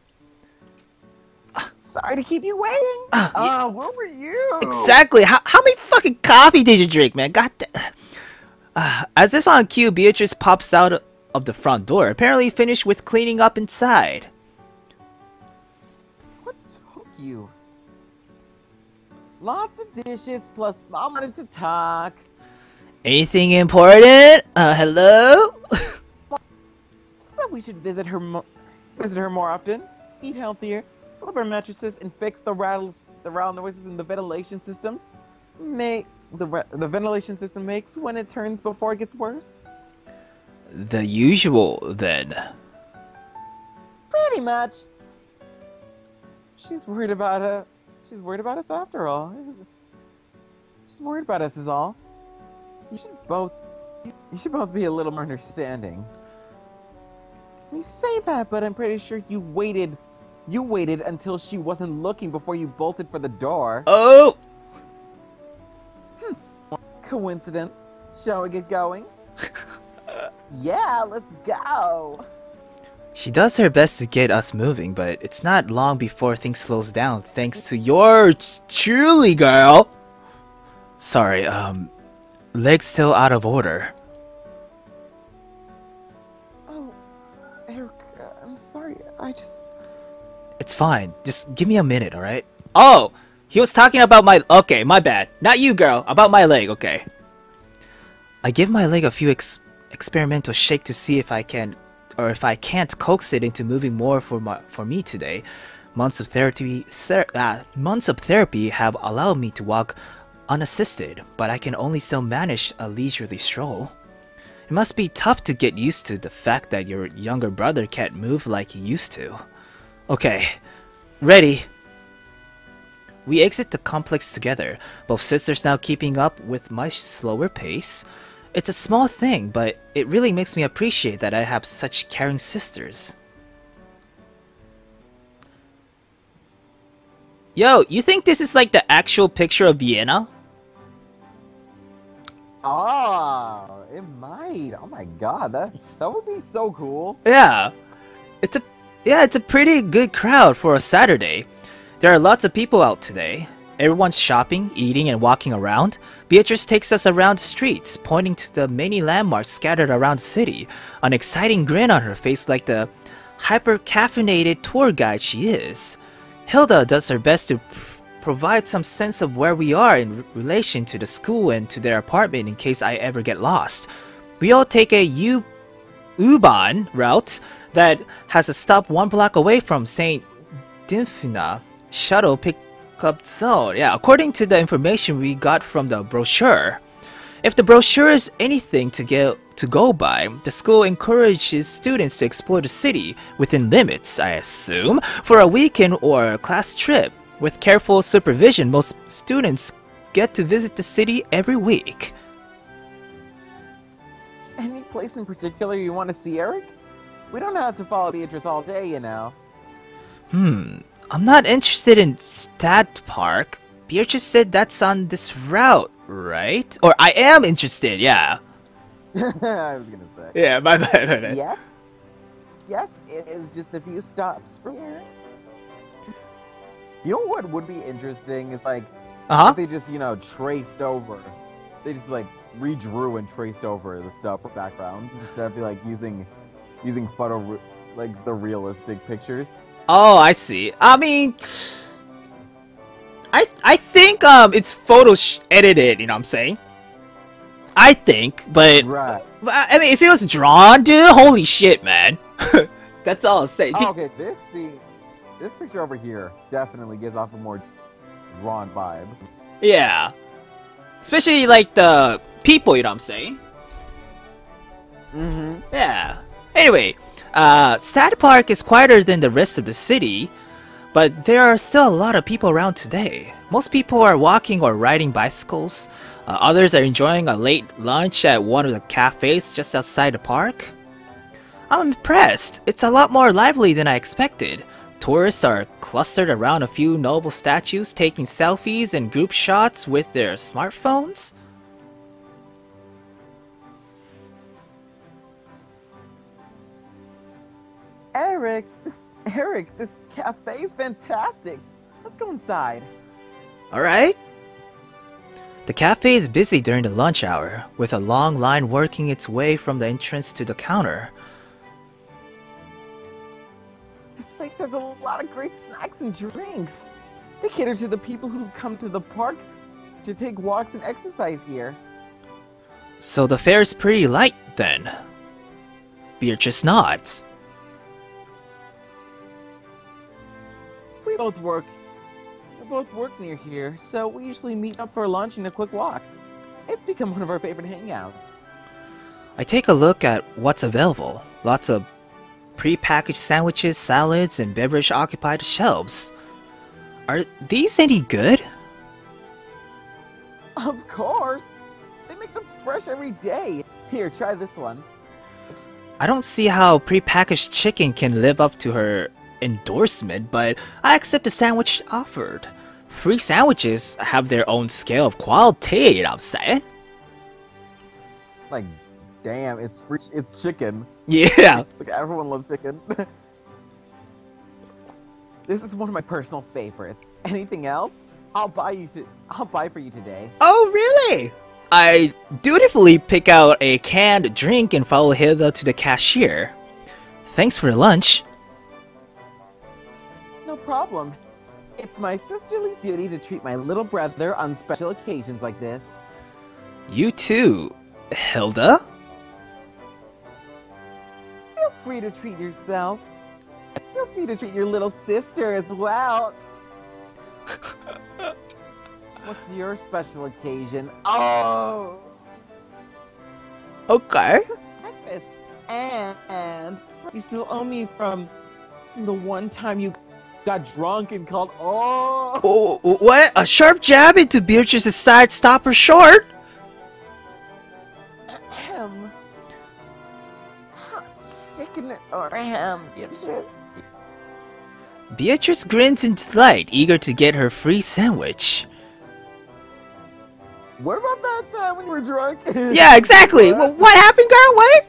Sorry to keep you waiting. Where were you? Exactly. How many fucking coffee did you drink, man? God as if on cue, Beatrice pops out of the front door, apparently finished with cleaning up inside. What took you? Lots of dishes, plus Mom wanted to talk. Anything important? Hello? Just that we should visit her more often, eat healthier, flip our mattresses, and fix the rattle noises in the ventilation systems. The ventilation system makes when it turns before it gets worse. The usual, then. Pretty much. She's worried about us after all. She's worried about us is all. You should both be a little more understanding. You say that, but I'm pretty sure you waited until she wasn't looking before you bolted for the door. Oh! Coincidence. Shall we get going? Yeah, let's go. She does her best to get us moving, but it's not long before things slows down thanks to yours truly, girl. Sorry, leg's still out of order. Oh, Eric, I'm sorry. It's fine. Just give me a minute, alright? Oh! He was talking about my... Okay, my bad. Not you, girl. About my leg, okay. I give my leg a few experimental shake to see if I can, or if I can't coax it into moving more for me today. Months of therapy have allowed me to walk unassisted, but I can only still manage a leisurely stroll. It must be tough to get used to the fact that your younger brother can't move like he used to. Okay, ready. We exit the complex together, both sisters now keeping up with my slower pace. It's a small thing, but it really makes me appreciate that I have such caring sisters. Yo, you think this is like the actual picture of Vienna? Oh, it might. Oh my god, that would be so cool. Yeah. It's a pretty good crowd for a Saturday. There are lots of people out today. Everyone's shopping, eating, and walking around. Beatrice takes us around the streets, pointing to the many landmarks scattered around the city, an exciting grin on her face like the hyper-caffeinated tour guide she is. Hilda does her best to provide some sense of where we are in relation to the school and to their apartment in case I ever get lost. We all take a U-Bahn route that has a stop 1 block away from St. Dymphna shuttle pickup zone. Yeah, according to the information we got from the brochure. If the brochure is anything to go by, the school encourages students to explore the city within limits, I assume, for a weekend or a class trip. With careful supervision, most students get to visit the city every week. Any place in particular you want to see, Eric? We don't have to follow Beatrice all day, you know. I'm not interested in Stat Park. Beatrice said that's on this route, right? Or I am interested, yeah. I was gonna say. Yeah, my bad. Yes? Yes, it is just a few stops from here. You know what would be interesting? It's like, if they just, traced over. They just, like, redrew and traced over the stuff for backgrounds instead of, like, using photo, like, the realistic pictures. Oh, I see. I mean, I think it's photo edited, you know what I'm saying? I think, but right. I mean, if it was drawn, dude, holy shit, man. That's all I'll say. Oh, okay, this picture over here definitely gives off a more drawn vibe. Yeah. Especially like the people, you know what I'm saying? Mm-hmm. Yeah. Anyway, Stat Park is quieter than the rest of the city, but there are still a lot of people around today. Most people are walking or riding bicycles. Others are enjoying a late lunch at one of the cafes just outside the park. I'm impressed. It's a lot more lively than I expected. Tourists are clustered around a few noble statues, taking selfies and group shots with their smartphones. Eric, this cafe is fantastic. Let's go inside. Alright. The cafe is busy during the lunch hour, with a long line working its way from the entrance to the counter. This place has a lot of great snacks and drinks. They cater to the people who come to the park to take walks and exercise here. So the fare is pretty light, then. Beatrice nods. We both work near here, so we usually meet up for lunch and a quick walk. It's become one of our favorite hangouts. I take a look at what's available. Lots of pre-packaged sandwiches, salads, and beverage occupy the shelves. Are these any good? Of course! They make them fresh every day. Here, try this one. I don't see how pre-packaged chicken can live up to her endorsement, but I accept the sandwich offered. Free sandwiches have their own scale of quality, you know what I'm saying? Like, damn, it's free, it's chicken. Yeah. Like, everyone loves chicken. This is one of my personal favorites. Anything else? I'll buy for you today. Oh, really? I dutifully pick out a canned drink and follow Hilda to the cashier. Thanks for lunch. No problem. It's my sisterly duty to treat my little brother on special occasions like this. You too. Hilda? Feel free to treat yourself. Feel free to treat your little sister as well. What's your special occasion? Oh! Okay. Breakfast. And you still owe me from the one time you got drunk and called. Oh! What? A sharp jab into Beatrice's side stop her short? Ahem. Chicken or ham, Beatrice? Beatrice grins in delight, eager to get her free sandwich. What about that time when you were drunk? Yeah, exactly. What happened, girl? What?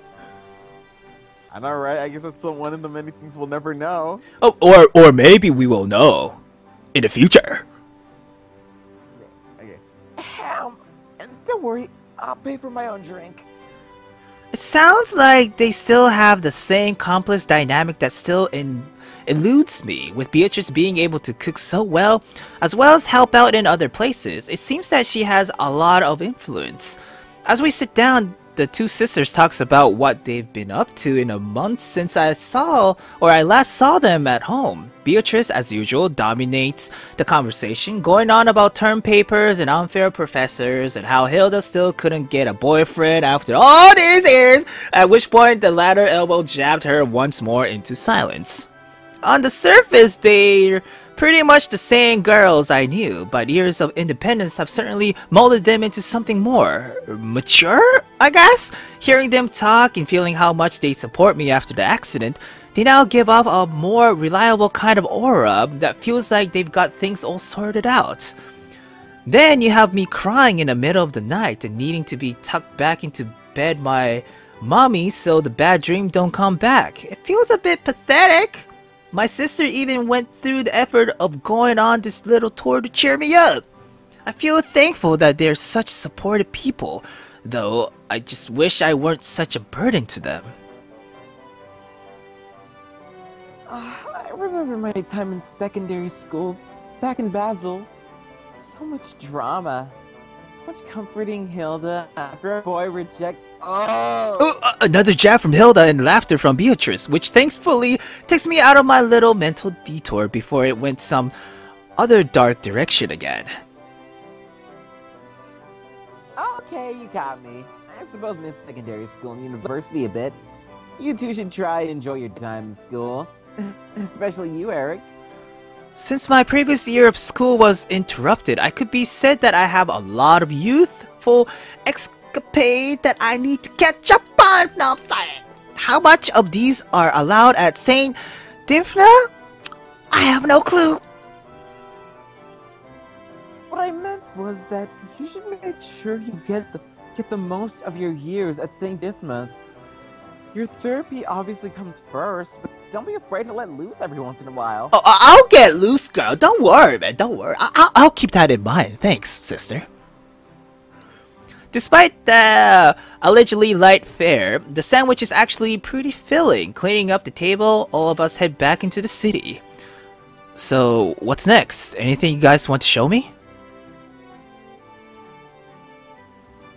I know, right? I guess that's one of the many things we'll never know. Oh, or maybe we will know in the future. Okay. And don't worry, I'll pay for my own drink. It sounds like they still have the same complex dynamic that still eludes me, with Beatrice being able to cook so well as help out in other places. It seems that she has a lot of influence. As we sit down, the two sisters talks about what they've been up to in a month since I last saw them at home. Beatrice, as usual, dominates the conversation, going on about term papers and unfair professors and how Hilda still couldn't get a boyfriend after all these years, at which point the latter elbow jabbed her once more into silence. On the surface, they're pretty much the same girls I knew, but years of independence have certainly molded them into something more mature, I guess? Hearing them talk and feeling how much they support me after the accident, they now give off a more reliable kind of aura that feels like they've got things all sorted out. Then you have me crying in the middle of the night and needing to be tucked back into bed by mommy so the bad dream don't come back. It feels a bit pathetic. My sister even went through the effort of going on this little tour to cheer me up. I feel thankful that they're such supportive people, though I just wish I weren't such a burden to them. I remember my time in secondary school, back in Basel. So much drama. So much comforting Hilda after a boy reject. Another jab from Hilda and laughter from Beatrice, which thankfully takes me out of my little mental detour before it went some other dark direction again. Okay, you got me. I suppose miss secondary school and university a bit. You two should try and enjoy your time in school. Especially you, Eric. Since my previous year of school was interrupted, I could be said that I have a lot of youthful escapade that I need to catch up on. No, I'm sorry. How much of these are allowed at St. Dymphna? I have no clue. What I meant was that you should make sure you get the most of your years at St. Dymphna's. Your therapy obviously comes first, but don't be afraid to let loose every once in a while. Oh, I'll get loose, girl. Don't worry, man. Don't worry. I'll keep that in mind. Thanks, sister. Despite the allegedly light fare, the sandwich is actually pretty filling. Cleaning up the table, all of us head back into the city. So, what's next? Anything you guys want to show me?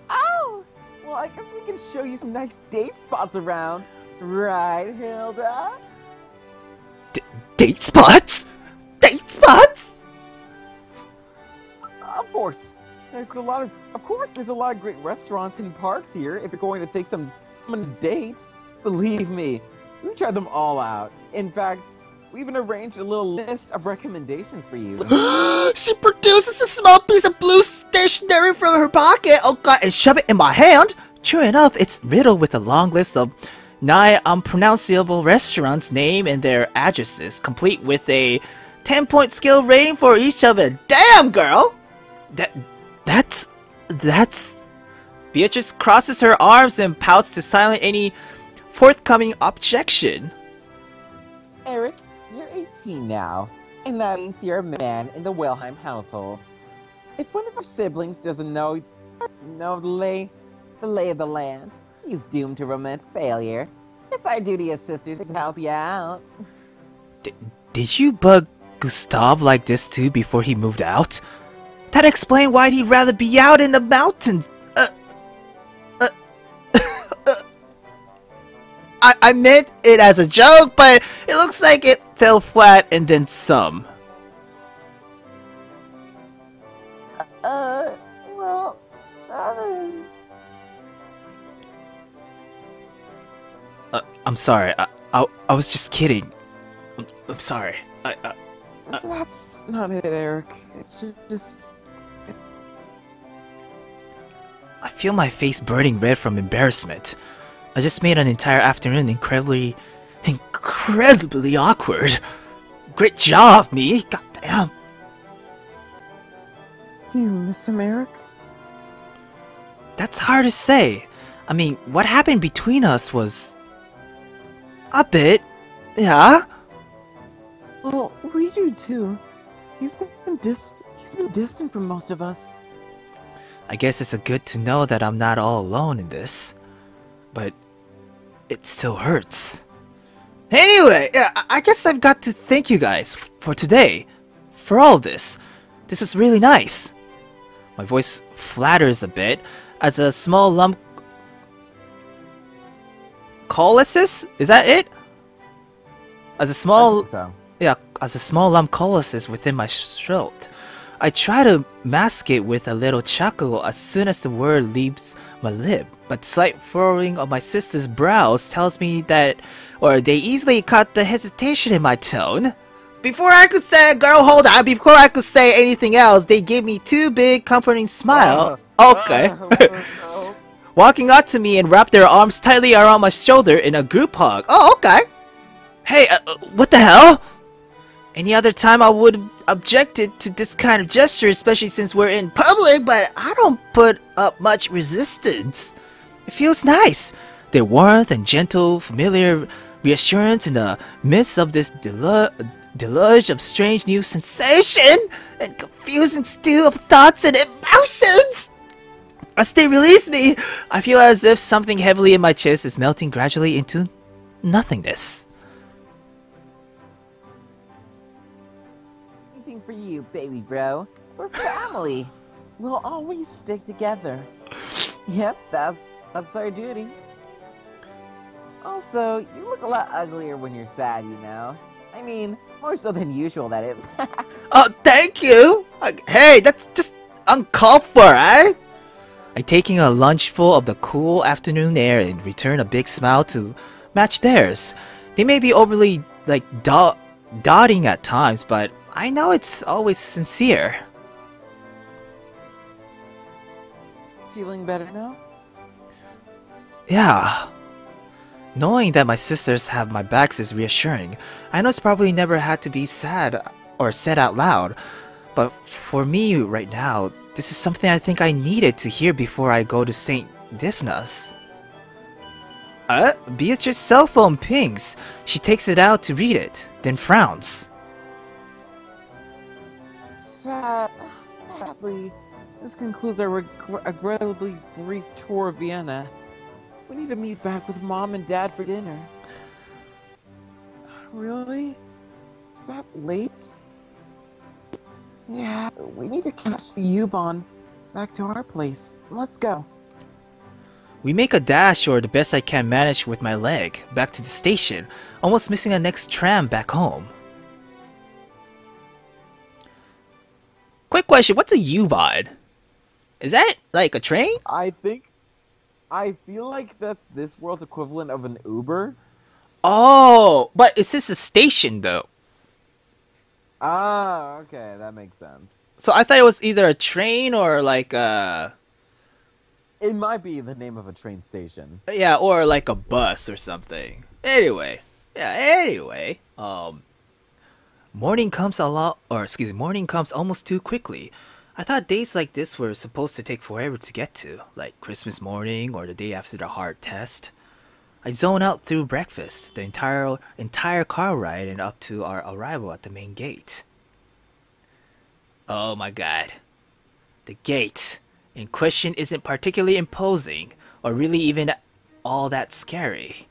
Oh! Well, I guess we can show you some nice date spots around. Right, Hilda? Date spots? Date spots? Of course. There's a lot of great restaurants and parks here if you're going to take someone to date. Believe me, we tried them all out. In fact, we even arranged a little list of recommendations for you. She produces a small piece of blue stationery from her pocket, oh god, and shove it in my hand. Sure enough, it's riddled with a long list of nigh unpronounceable restaurants' name and their addresses, complete with a 10-point skill rating for each of it. Damn, girl! That's... Beatrice crosses her arms and pouts to silence any forthcoming objection. Eric, you're 18 now, and that means you're a man in the Wilhelm household. If one of our siblings doesn't know the lay of the land, he's doomed to romantic failure. It's our duty as sisters to help you out. Did you bug Gustav like this too before he moved out? That explains why he'd rather be out in the mountains. I meant it as a joke, but it looks like it fell flat and then some. Well, others. I'm sorry. I was just kidding. I'm sorry. That's not it, Eric. It's just. I feel my face burning red from embarrassment. I just made an entire afternoon incredibly awkward. Great job, me. Goddamn. Do you miss him, Eric? That's hard to say. I mean, what happened between us was a bit, yeah. Well, we do too. He's been distant from most of us. I guess it's good to know that I'm not all alone in this, but it still hurts. Anyway, yeah, I guess I've got to thank you guys for today, for all this. This is really nice. My voice flatters a bit as a small lump coalesces. Is that it? As a small, So. yeah, as a small lump coalesces within my throat. I try to mask it with a little chuckle as soon as the word leaves my lip, but the slight furrowing of my sister's brows tells me that, or they easily cut the hesitation in my tone. Before I could say, girl, hold on, before I could say anything else, they gave me two big comforting smiles. Okay. Walking up to me and wrap their arms tightly around my shoulder in a group hug. Oh, okay. Hey, what the hell? Any other time I would have objected to this kind of gesture, especially since we're in public, but I don't put up much resistance. It feels nice. Their warmth and gentle, familiar reassurance in the midst of this deluge of strange new sensation and confusing stew of thoughts and emotions. As they release me, I feel as if something heavily in my chest is melting gradually into nothingness. Anything for you, baby bro. We're family. We'll always stick together. Yep, that's our duty. Also, you look a lot uglier when you're sad, you know? I mean, more so than usual, that is. Oh, thank you! Hey, that's just uncalled for, eh? I'm taking a lunchful of the cool afternoon air and return a big smile to match theirs. They may be overly, dotting at times, but I know it's always sincere. Feeling better now? Yeah. Knowing that my sisters have my backs is reassuring. I know it's probably never had to be said or said out loud, but for me right now, this is something I think I needed to hear before I go to St. Diphnah's. Beatrice's cell phone pings. She takes it out to read it, then frowns. Sadly, this concludes our regrettably brief tour of Vienna. We need to meet back with Mom and Dad for dinner. Really? Is that late? Yeah, we need to catch the U-Bahn back to our place. Let's go. We make a dash, or the best I can manage with my leg, back to the station, almost missing the next tram back home. Quick question, what's a U-Bahn? Is that like a train? I feel like that's this world's equivalent of an Uber. Oh, but it's just a station though. Ah, okay, that makes sense. So I thought it was either a train or like a... It might be the name of a train station. Yeah, or like a bus or something. Anyway. Morning comes morning comes almost too quickly. I thought days like this were supposed to take forever to get to, like Christmas morning or the day after the hard test. I zone out through breakfast, the entire car ride, and up to our arrival at the main gate. Oh my god. The gate in question isn't particularly imposing, or really even all that scary.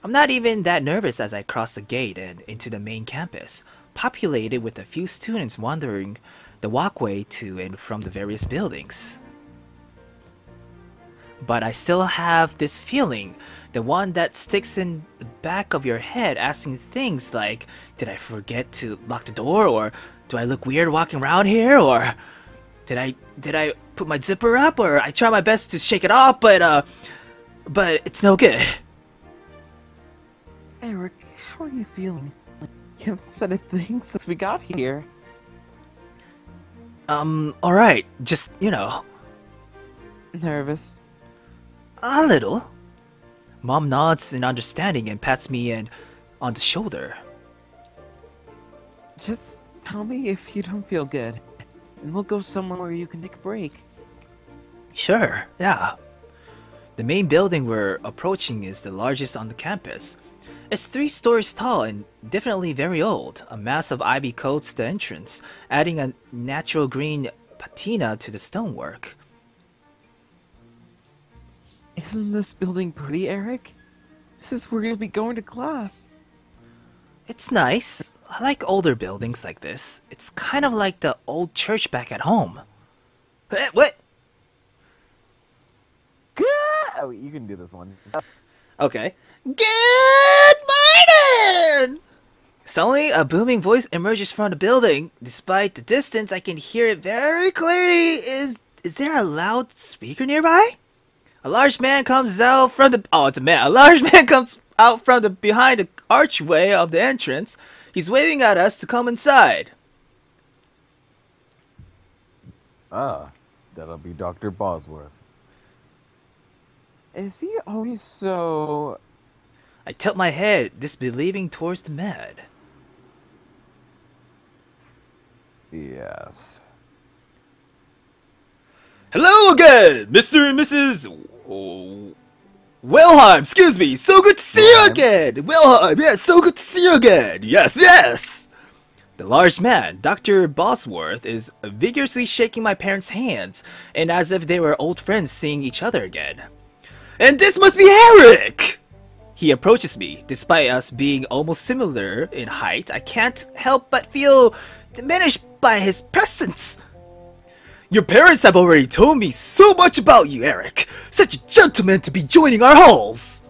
I'm not even that nervous as I cross the gate and into the main campus, populated with a few students wandering the walkway to and from the various buildings. but I still have this feeling, the one that sticks in the back of your head, asking things like, did I forget to lock the door, or do I look weird walking around here, or did I put my zipper up, or I try my best to shake it off, but it's no good. Eric, how are you feeling? You haven't said a thing since we got here. Alright, just, you know, Nervous? a little. Mom nods in understanding and pats me on the shoulder. Just tell me if you don't feel good, and we'll go somewhere where you can take a break. Sure, yeah. The main building we're approaching is the largest on the campus. It's 3 stories tall and definitely very old. A mass of ivy coats the entrance, adding a natural green patina to the stonework. Isn't this building pretty, Eric? This is where you'll be going to class. It's nice. I like older buildings like this. It's kind of like the old church back at home. What? Oh, you can do this one. Okay. Good morning! Suddenly, a booming voice emerges from the building. Despite the distance, I can hear it very clearly. Is there a loudspeaker nearby? A large man comes out from the... Oh, it's a man. A large man comes out from the behind the archway of the entrance. He's waving at us to come inside. Ah, that'll be Dr. Bosworth. Is he always so... I tilt my head, disbelieving towards the man. Yes. Hello again, Mr. and Mrs. Wilhelm, excuse me. So good to see you again. Wilhelm, yes, so good to see you again. Yes, yes. The large man, Dr. Bosworth, is vigorously shaking my parents' hands, and as if they were old friends seeing each other again. And this must be Eric! He approaches me. Despite us being almost similar in height, I can't help but feel diminished by his presence. Your parents have already told me so much about you, Eric. Such a gentleman to be joining our halls.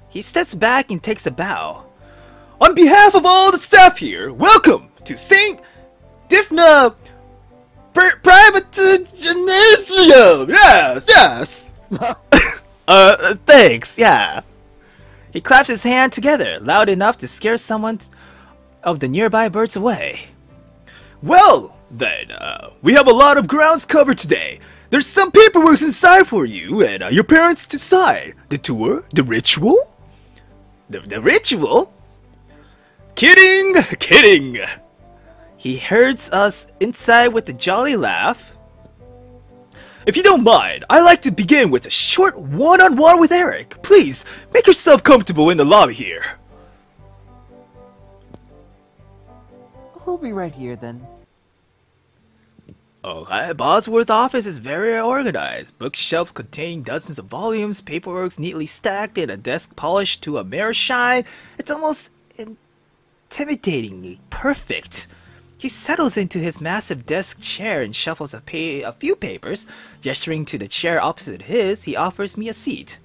He steps back and takes a bow. On behalf of all the staff here, welcome to St. Difna Private Gymnasium. Yes, yes. Thanks, yeah. He claps his hand together, loud enough to scare someone of the nearby birds away. Well, then, we have a lot of grounds covered today. There's some paperwork inside for you and your parents to sign. The tour? The ritual? The ritual? Kidding! Kidding! He herds us inside with a jolly laugh. If you don't mind, I'd like to begin with a short one-on-one with Eric. Please, make yourself comfortable in the lobby here. We'll be right here then. Okay, Bosworth's office is very organized. Bookshelves containing dozens of volumes, paperwork neatly stacked, and a desk polished to a mirror shine. It's almost intimidatingly perfect. He settles into his massive desk chair and shuffles a few papers. Gesturing to the chair opposite his, he offers me a seat.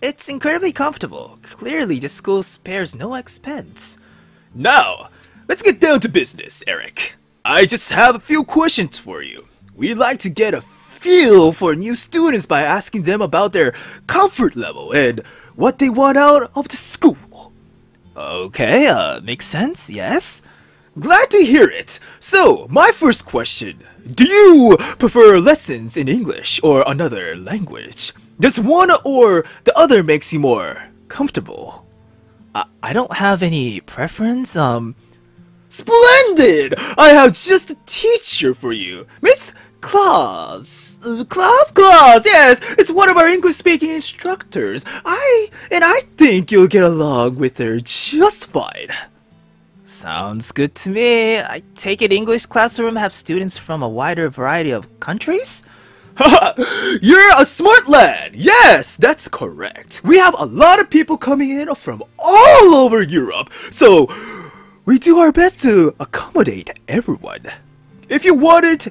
It's incredibly comfortable. Clearly, the school spares no expense. Now, let's get down to business, Eric. I just have a few questions for you. We'd like to get a feel for new students by asking them about their comfort level and what they want out of the school. Okay, makes sense, yes? Glad to hear it. So, my first question. Do you prefer lessons in English or another language? Does one or the other makes you more comfortable? I don't have any preference, Splendid! I have just a teacher for you. Miss Claus. Claus, yes! It's one of our English-speaking instructors. I think you'll get along with her just fine. Sounds good to me. I take it English classroom have students from a wider variety of countries? You're a smart lad! Yes, that's correct. We have a lot of people coming in from all over Europe, so we do our best to accommodate everyone. If you wanted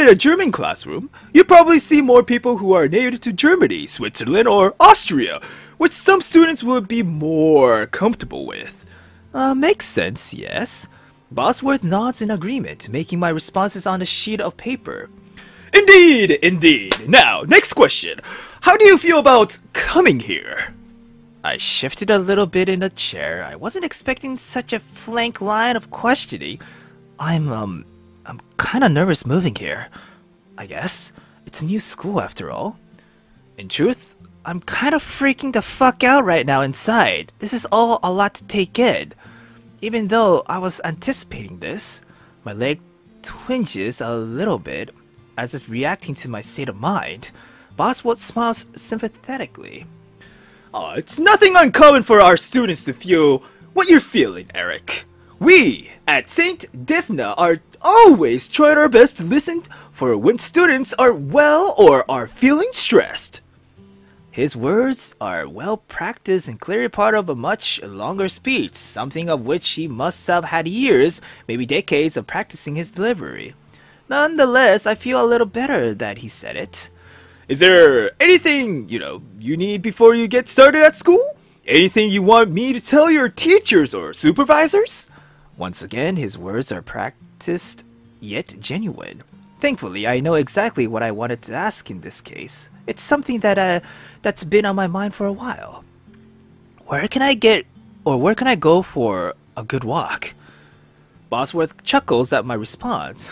a German classroom, you'd probably see more people who are native to Germany, Switzerland, or Austria, which some students would be more comfortable with. Makes sense, yes. Bosworth nods in agreement, making my responses on a sheet of paper. Indeed, indeed. Now, next question. How do you feel about coming here? I shifted a little bit in the chair. I wasn't expecting such a flank line of questioning. I'm kinda nervous moving here. I guess. It's a new school after all. In truth, I'm kinda freaking the fuck out right now inside. This is all a lot to take in. Even though I was anticipating this, my leg twinges a little bit, as if reacting to my state of mind. Bosworth smiles sympathetically. It's nothing uncommon for our students to feel what you're feeling, Eric. We, at St. Difna, are always trying our best to listen for when students are well or are feeling stressed. His words are well practiced and clearly part of a much longer speech, something of which he must have had years, maybe decades of practicing his delivery. Nonetheless, I feel a little better that he said it. Is there anything, you need before you get started at school? Anything you want me to tell your teachers or supervisors? Once again, his words are practiced yet genuine. Thankfully, I know exactly what I wanted to ask in this case. It's something that's been on my mind for a while. Where can I go for a good walk? Bosworth chuckles at my response.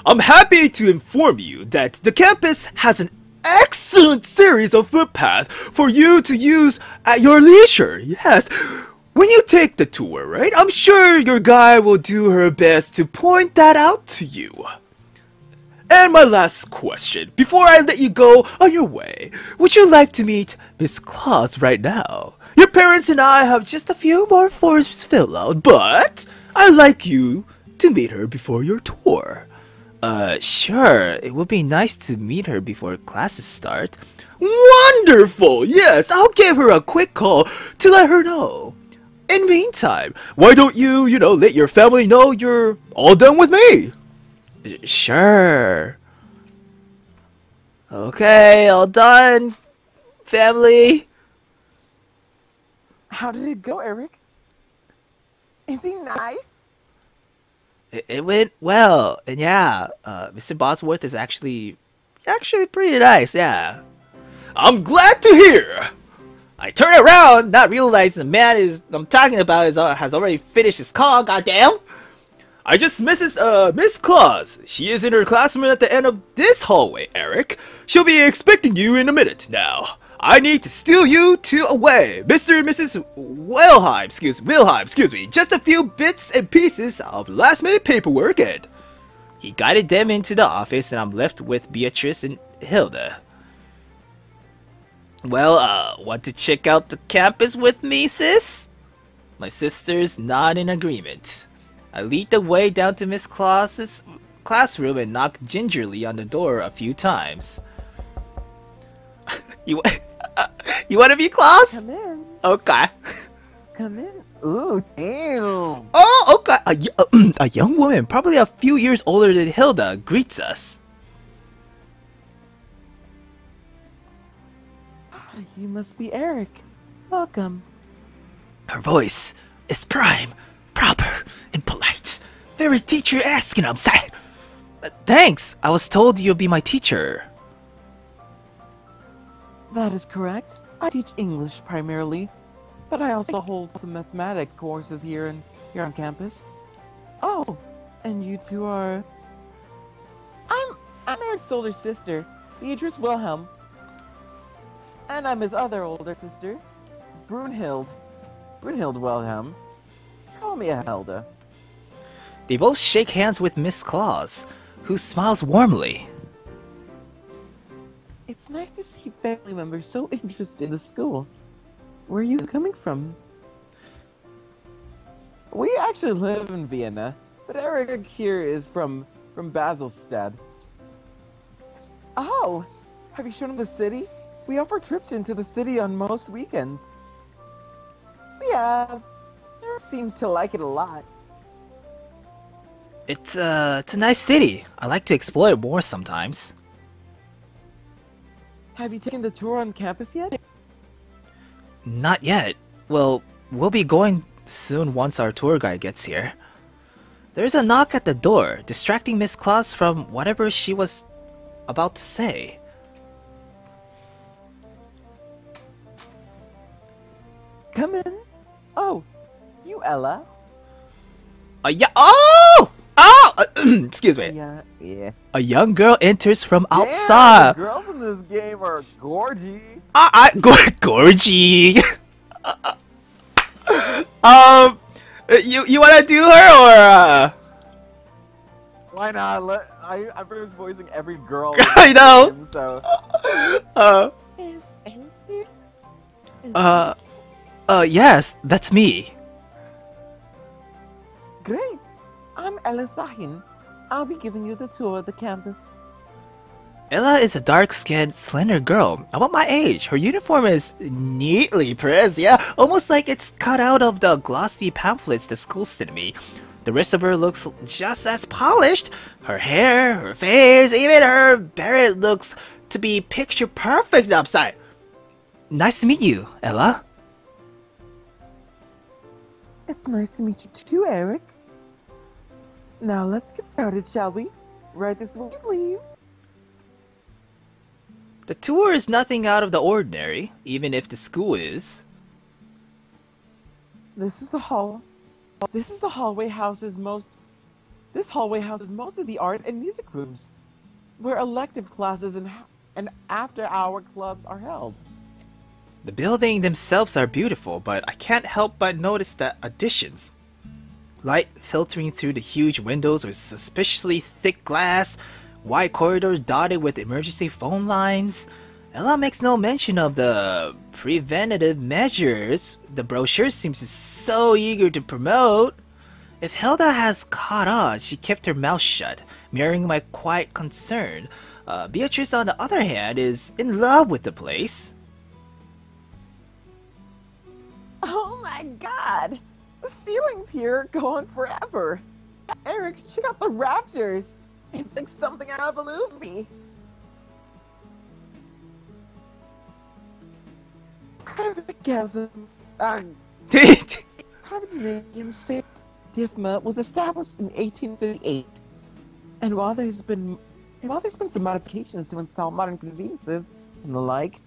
I'm happy to inform you that the campus has an excellent series of footpaths for you to use at your leisure. Yes. When you take the tour, right? I'm sure your guide will do her best to point that out to you. And my last question, before I let you go on your way, would you like to meet Miss Claus right now? Your parents and I have just a few more forms to fill out, but I'd like you to meet her before your tour. Sure, it would be nice to meet her before classes start. Wonderful! Yes, I'll give her a quick call to let her know. In the meantime, why don't you, let your family know you're all done with me? Sure. Okay, all done, family. How did it go, Eric? Is he nice? It went well, and yeah, Mr. Bosworth is actually pretty nice, yeah. I'm glad to hear. I turn around, not realizing the man I'm talking about has already finished his call. Goddamn! I just Miss Claus. She is in her classroom at the end of this hallway, Eric. She'll be expecting you in a minute now. I need to steal you two away, Mr. and Mrs. Wilhelm, excuse me. Just a few bits and pieces of last-minute paperwork, and he guided them into the office, and I'm left with Beatrice and Hilda. Well, want to check out the campus with me, sis? My sisters nod in agreement. I lead the way down to Miss Claus's classroom and knock gingerly on the door a few times. You want to be Claus? Come in. Okay. Come in. Ooh, damn. Oh, okay. A young woman, probably a few years older than Hilda, greets us. You must be Eric. Welcome. Her voice is prime, proper, and polite. Very teacher-esque, I'm sad. Thanks. I was told you'll be my teacher. That is correct. I teach English primarily, but I also hold some mathematics courses here on campus. Oh, and you two are... I'm Eric's older sister, Beatrice Wilhelm. And I'm his other older sister, Brunhild Wilhelm. Call me a Hilda. They both shake hands with Miss Claus, who smiles warmly. It's nice to see family members so interested in the school. Where are you coming from? We actually live in Vienna, but Eric here is from Baselstadt. Oh, have you shown him the city? We offer trips into the city on most weekends. We have. Eric seems to like it a lot. It's a nice city. I like to explore it more sometimes. Have you taken the tour on campus yet? Not yet. Well, we'll be going soon once our tour guide gets here. There's a knock at the door, distracting Miss Claus from whatever she was about to say. Come in. Oh, you Ella. Yeah. Oh! Oh! Excuse me. Yeah. A young girl enters from Yeah, outside. the girls in this game are gorgy. Gorgy. You wanna do her or? Why not? I've been voicing every girl. in I this know. game, so. Is Eric here? Yes, that's me. Great. I'm Ella Sahin. I'll be giving you the tour of the campus. Ella is a dark-skinned, slender girl, about my age. Her uniform is neatly pressed, yeah, almost like it's cut out of the glossy pamphlets the school sent me. The rest of her looks just as polished. Her hair, her face, even her beret looks to be picture perfect upside. Nice to meet you, Ella. It's nice to meet you too, Eric. Now let's get started, shall we? Right this way, please. The tour is nothing out of the ordinary, even if the school is. This is the hall. This is the hallway houses most. This hallway houses most of the art and music rooms, where elective classes and after-hour clubs are held. The buildings themselves are beautiful, but I can't help but notice the additions. Light filtering through the huge windows with suspiciously thick glass, wide corridors dotted with emergency phone lines. Ella makes no mention of the preventative measures the brochure seems so eager to promote. If Hilda has caught on, she kept her mouth shut, mirroring my quiet concern. Beatrice, on the other hand, is in love with the place. Oh my god! The ceilings here go on forever! Eric, check out the rafters! It's like something out of a movie! Private Gasm, Private Gymnasium St. Diffma was established in 1858, and while there's been some modifications to install modern conveniences and the like,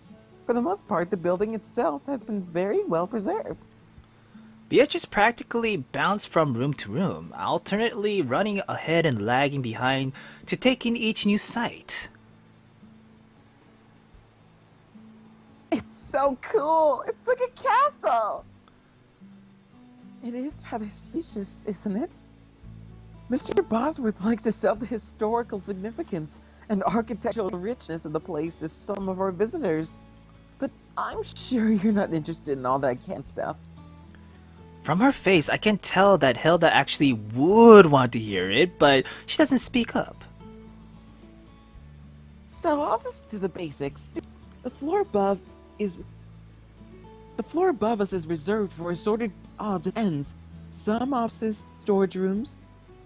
for the most part, the building itself has been very well preserved. Beatrice practically bounced from room to room, alternately running ahead and lagging behind to take in each new sight. It's so cool! It's like a castle! It is rather specious, isn't it? Mr. Bosworth likes to sell the historical significance and architectural richness of the place to some of our visitors. But I'm sure you're not interested in all that canned stuff. From her face, I can tell that Hilda actually would want to hear it, but she doesn't speak up. So I'll just do the basics. The floor above us is reserved for assorted odds and ends. Some offices, storage rooms,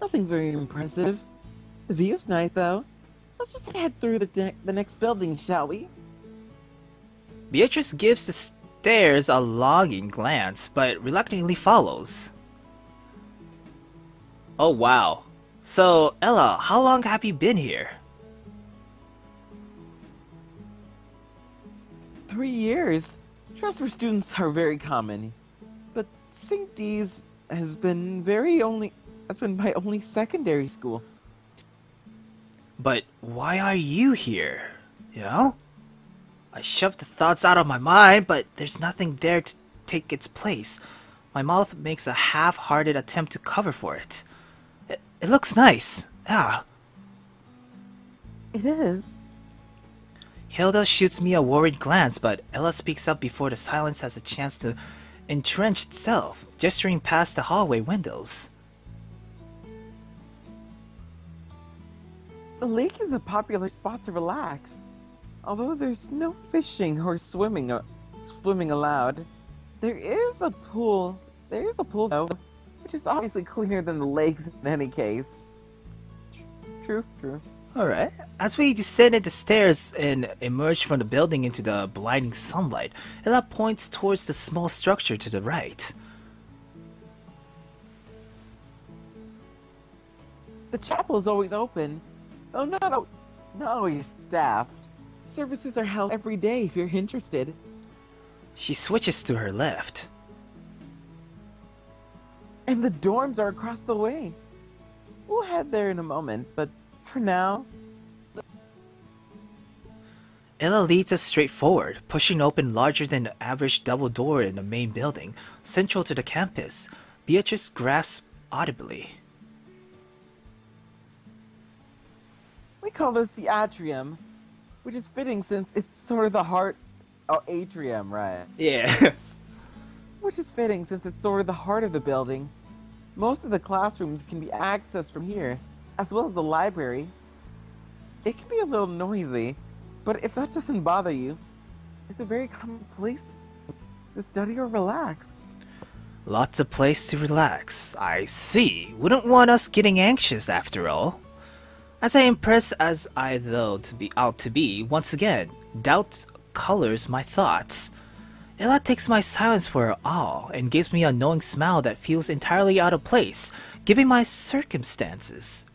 nothing very impressive. The view's nice though. Let's just head through the next building, shall we? Beatrice gives the stairs a longing glance, but reluctantly follows. Oh wow. So, Ella, how long have you been here? 3 years. Transfer students are very common, but St. D's has been my only secondary school. But why are you here? You know? I shoved the thoughts out of my mind, but there's nothing there to take its place. My mouth makes a half-hearted attempt to cover for it. It looks nice. Yeah. It is. Hilda shoots me a worried glance, but Ella speaks up before the silence has a chance to entrench itself, gesturing past the hallway windows. The lake is a popular spot to relax. Although there's no fishing or swimming allowed, there is a pool. There is a pool though, which is obviously cleaner than the lakes in any case. True, true. Alright. As we descended the stairs and emerged from the building into the blinding sunlight, Ella points towards the small structure to the right. The chapel is always open. Oh, not always staffed. Services are held every day if you're interested. She switches to her left. And the dorms are across the way. We'll head there in a moment, but for now... Ella leads us straight forward, pushing open larger than the average double door in the main building, central to the campus. Beatrice grasps audibly. We call this the atrium, which is fitting since it's sort of the heart... Oh, atrium, right. Yeah. Which is fitting since it's sort of the heart of the building. Most of the classrooms can be accessed from here, as well as the library. It can be a little noisy, but if that doesn't bother you, it's a very common place to study or relax. Lots of place to relax. I see. Wouldn't want us getting anxious after all. As I impress as I though to be out to be, once again, doubt colors my thoughts. Ella takes my silence for her all and gives me a knowing smile that feels entirely out of place, given my circumstances.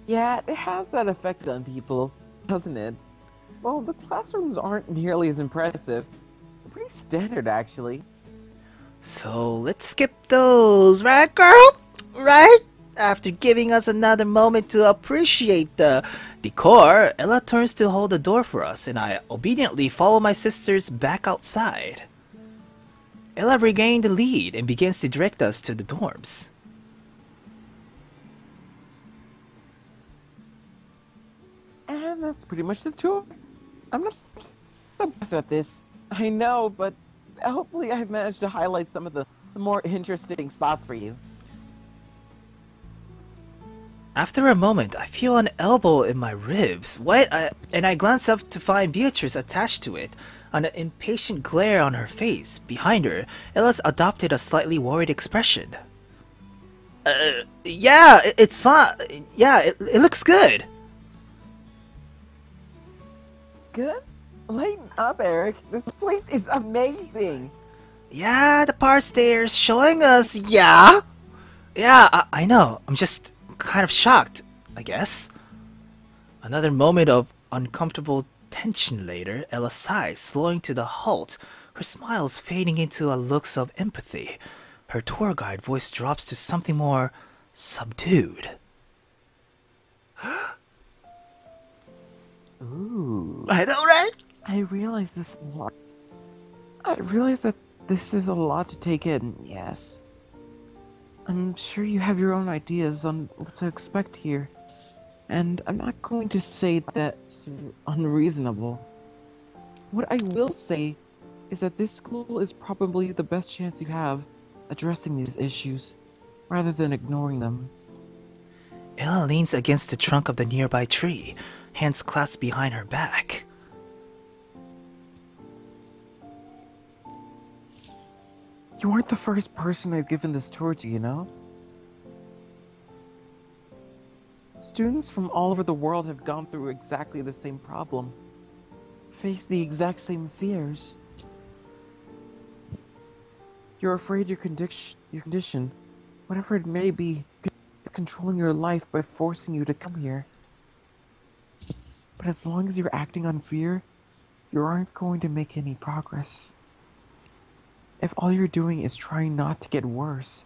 Yeah, it has that effect on people, doesn't it? Well, the classrooms aren't nearly as impressive. They're pretty standard, actually. So let's skip those, right, girl? Right? After giving us another moment to appreciate the decor, Ella turns to hold the door for us, and I obediently follow my sisters back outside. Ella regained the lead and begins to direct us to the dorms. And that's pretty much the tour. I'm not the best at this, I know, but hopefully I've managed to highlight some of the more interesting spots for you. After a moment, I feel an elbow in my ribs. And I glance up to find Beatrice attached to it. An impatient glare on her face. Behind her, Ella's adopted a slightly worried expression. Yeah, it's fine. Yeah, it looks good. Good? Lighten up, Eric. This place is amazing. Yeah, the parts they're showing us, yeah. Yeah, I know. I'm just kind of shocked, I guess. Another moment of uncomfortable tension later, Ella sighs, slowing to the halt, her smiles fading into a looks of empathy. Her tour guide voice drops to something more subdued. Ooh. I know, right? I realize this a lot. I realize that this is a lot to take in, yes. I'm sure you have your own ideas on what to expect here. And I'm not going to say that's unreasonable. What I will say is that this school is probably the best chance you have addressing these issues, rather than ignoring them. Ella leans against the trunk of the nearby tree, hands clasped behind her back. You aren't the first person I've given this tour to, you know? Students from all over the world have gone through exactly the same problem. Face the exact same fears. You're afraid your condition, whatever it may be, is controlling your life by forcing you to come here. But as long as you're acting on fear, you aren't going to make any progress. If all you're doing is trying not to get worse,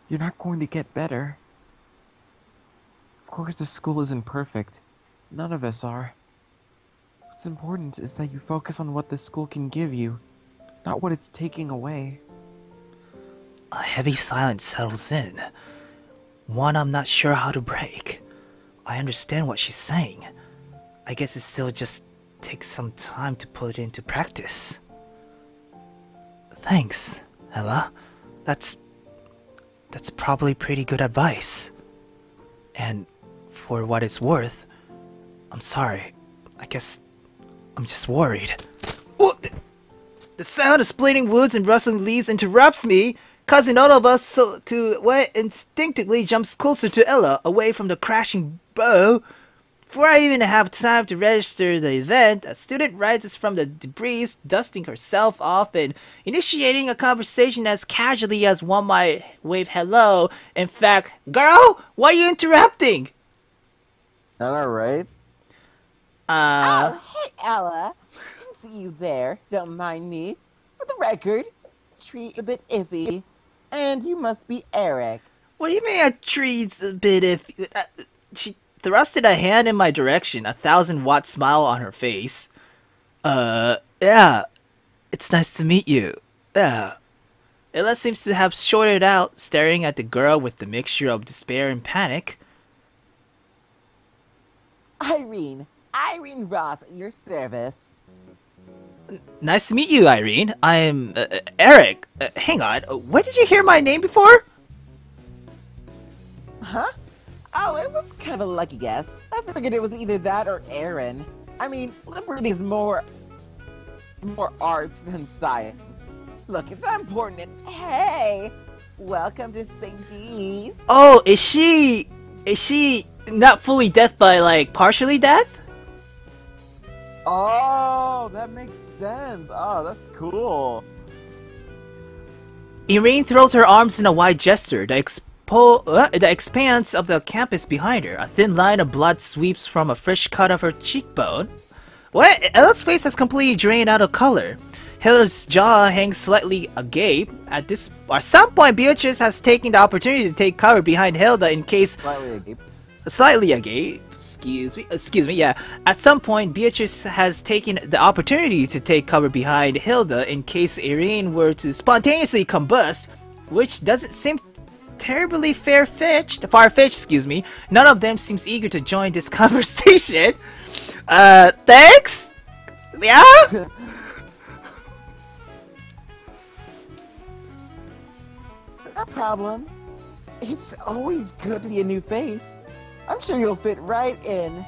you're not going to get better. Of course, the school isn't perfect. None of us are. What's important is that you focus on what the school can give you, not what it's taking away. A heavy silence settles in, one I'm not sure how to break. I understand what she's saying. I guess it still just takes some time to put it into practice. Thanks, Ella. That's probably pretty good advice. And for what it's worth, I'm sorry. I guess I'm just worried. Oh, the sound of splitting woods and rustling leaves interrupts me. causing all of us to what instinctively jumps closer to Ella, away from the crashing bow. Before I even have time to register the event, a student rises from the debris, dusting herself off and initiating a conversation as casually as one might wave hello. In fact, girl, why are you interrupting? That alright? Oh, hey, Ella. Didn't see you there. Don't mind me. For the record, treat a bit iffy. And you must be Eric. What do you mean a treat's a bit if... she thrusted a hand in my direction, a 1,000-watt smile on her face. Yeah. It's nice to meet you. Yeah. Ella seems to have shorted out, staring at the girl with the mixture of despair and panic. Irene Ross, at your service. Nice to meet you, Irene. I'm Eric. Hang on, where did you hear my name before? Huh? Oh, it was kind of a lucky guess. I figured it was either that or Aaron. I mean, liberty is more arts than science. Look, it's not important. And hey, welcome to St. D's. Oh, is she not fully deaf by like partially deaf? Oh, that makes sense. Oh, that's cool. Irene throws her arms in a wide gesture. The expanse of the campus behind her. A thin line of blood sweeps from a fresh cut of her cheekbone. What? Ella's face has completely drained out of color. Hilda's jaw hangs slightly agape. At some point, Beatrice has taken the opportunity to take cover behind Hilda in case... Slightly agape. Excuse me, yeah. At some point, Beatrice has taken the opportunity to take cover behind Hilda in case Irene were to spontaneously combust, which doesn't seem terribly far-fetched, excuse me. None of them seems eager to join this conversation. Thanks? Yeah? No problem. It's always good to see a new face. I'm sure you'll fit right in.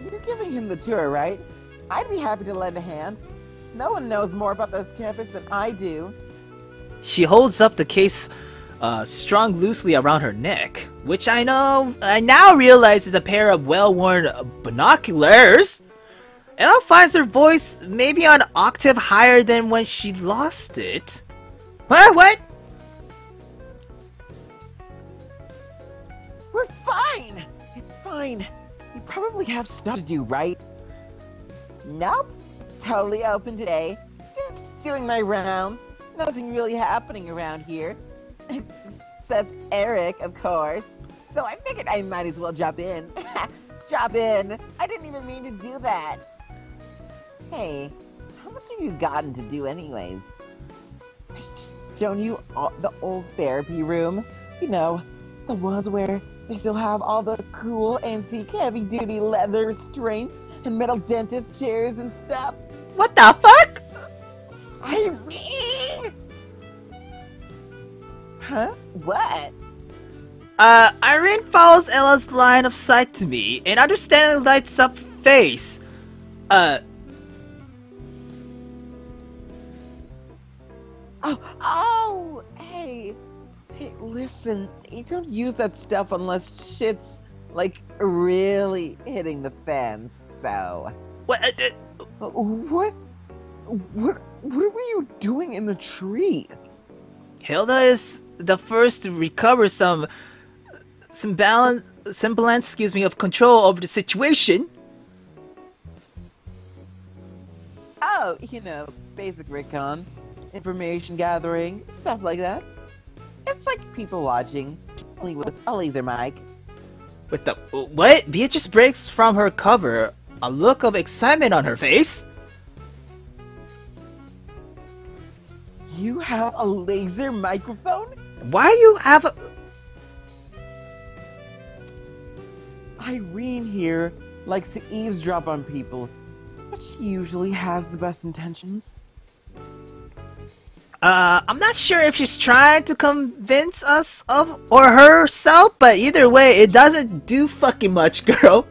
You're giving him the tour, right? I'd be happy to lend a hand. No one knows more about this campus than I do. She holds up the case strung loosely around her neck, which I now realize is a pair of well-worn binoculars. Ella finds her voice maybe an octave higher than when she lost it. What? We're fine! It's fine. You probably have stuff to do, right? Nope. Totally open today. Just doing my rounds. Nothing really happening around here. Except Eric, of course. So I figured I might as well drop in. Drop in. I didn't even mean to do that. Hey, how much have you gotten to do anyways? Shown you the old therapy room? You know, the ones where they still have all those cool antique heavy-duty leather restraints and metal dentist chairs and stuff. What the fuck? Irene! Huh? What? Irene follows Ella's line of sight to me and understandingly lights up face. Oh, hey, listen, you don't use that stuff unless shit's, like, really hitting the fan, so... What? What were you doing in the tree? Hilda is the first to recover some semblance, of control over the situation. Oh, you know, basic recon, information gathering, stuff like that. It's like people watching, only with a laser mic. With the what? Beatrice breaks from her cover, a look of excitement on her face. You have a laser microphone? Why you have a... Irene here likes to eavesdrop on people, but she usually has the best intentions. I'm not sure if she's trying to convince us of or herself, but either way, it doesn't do fucking much, girl.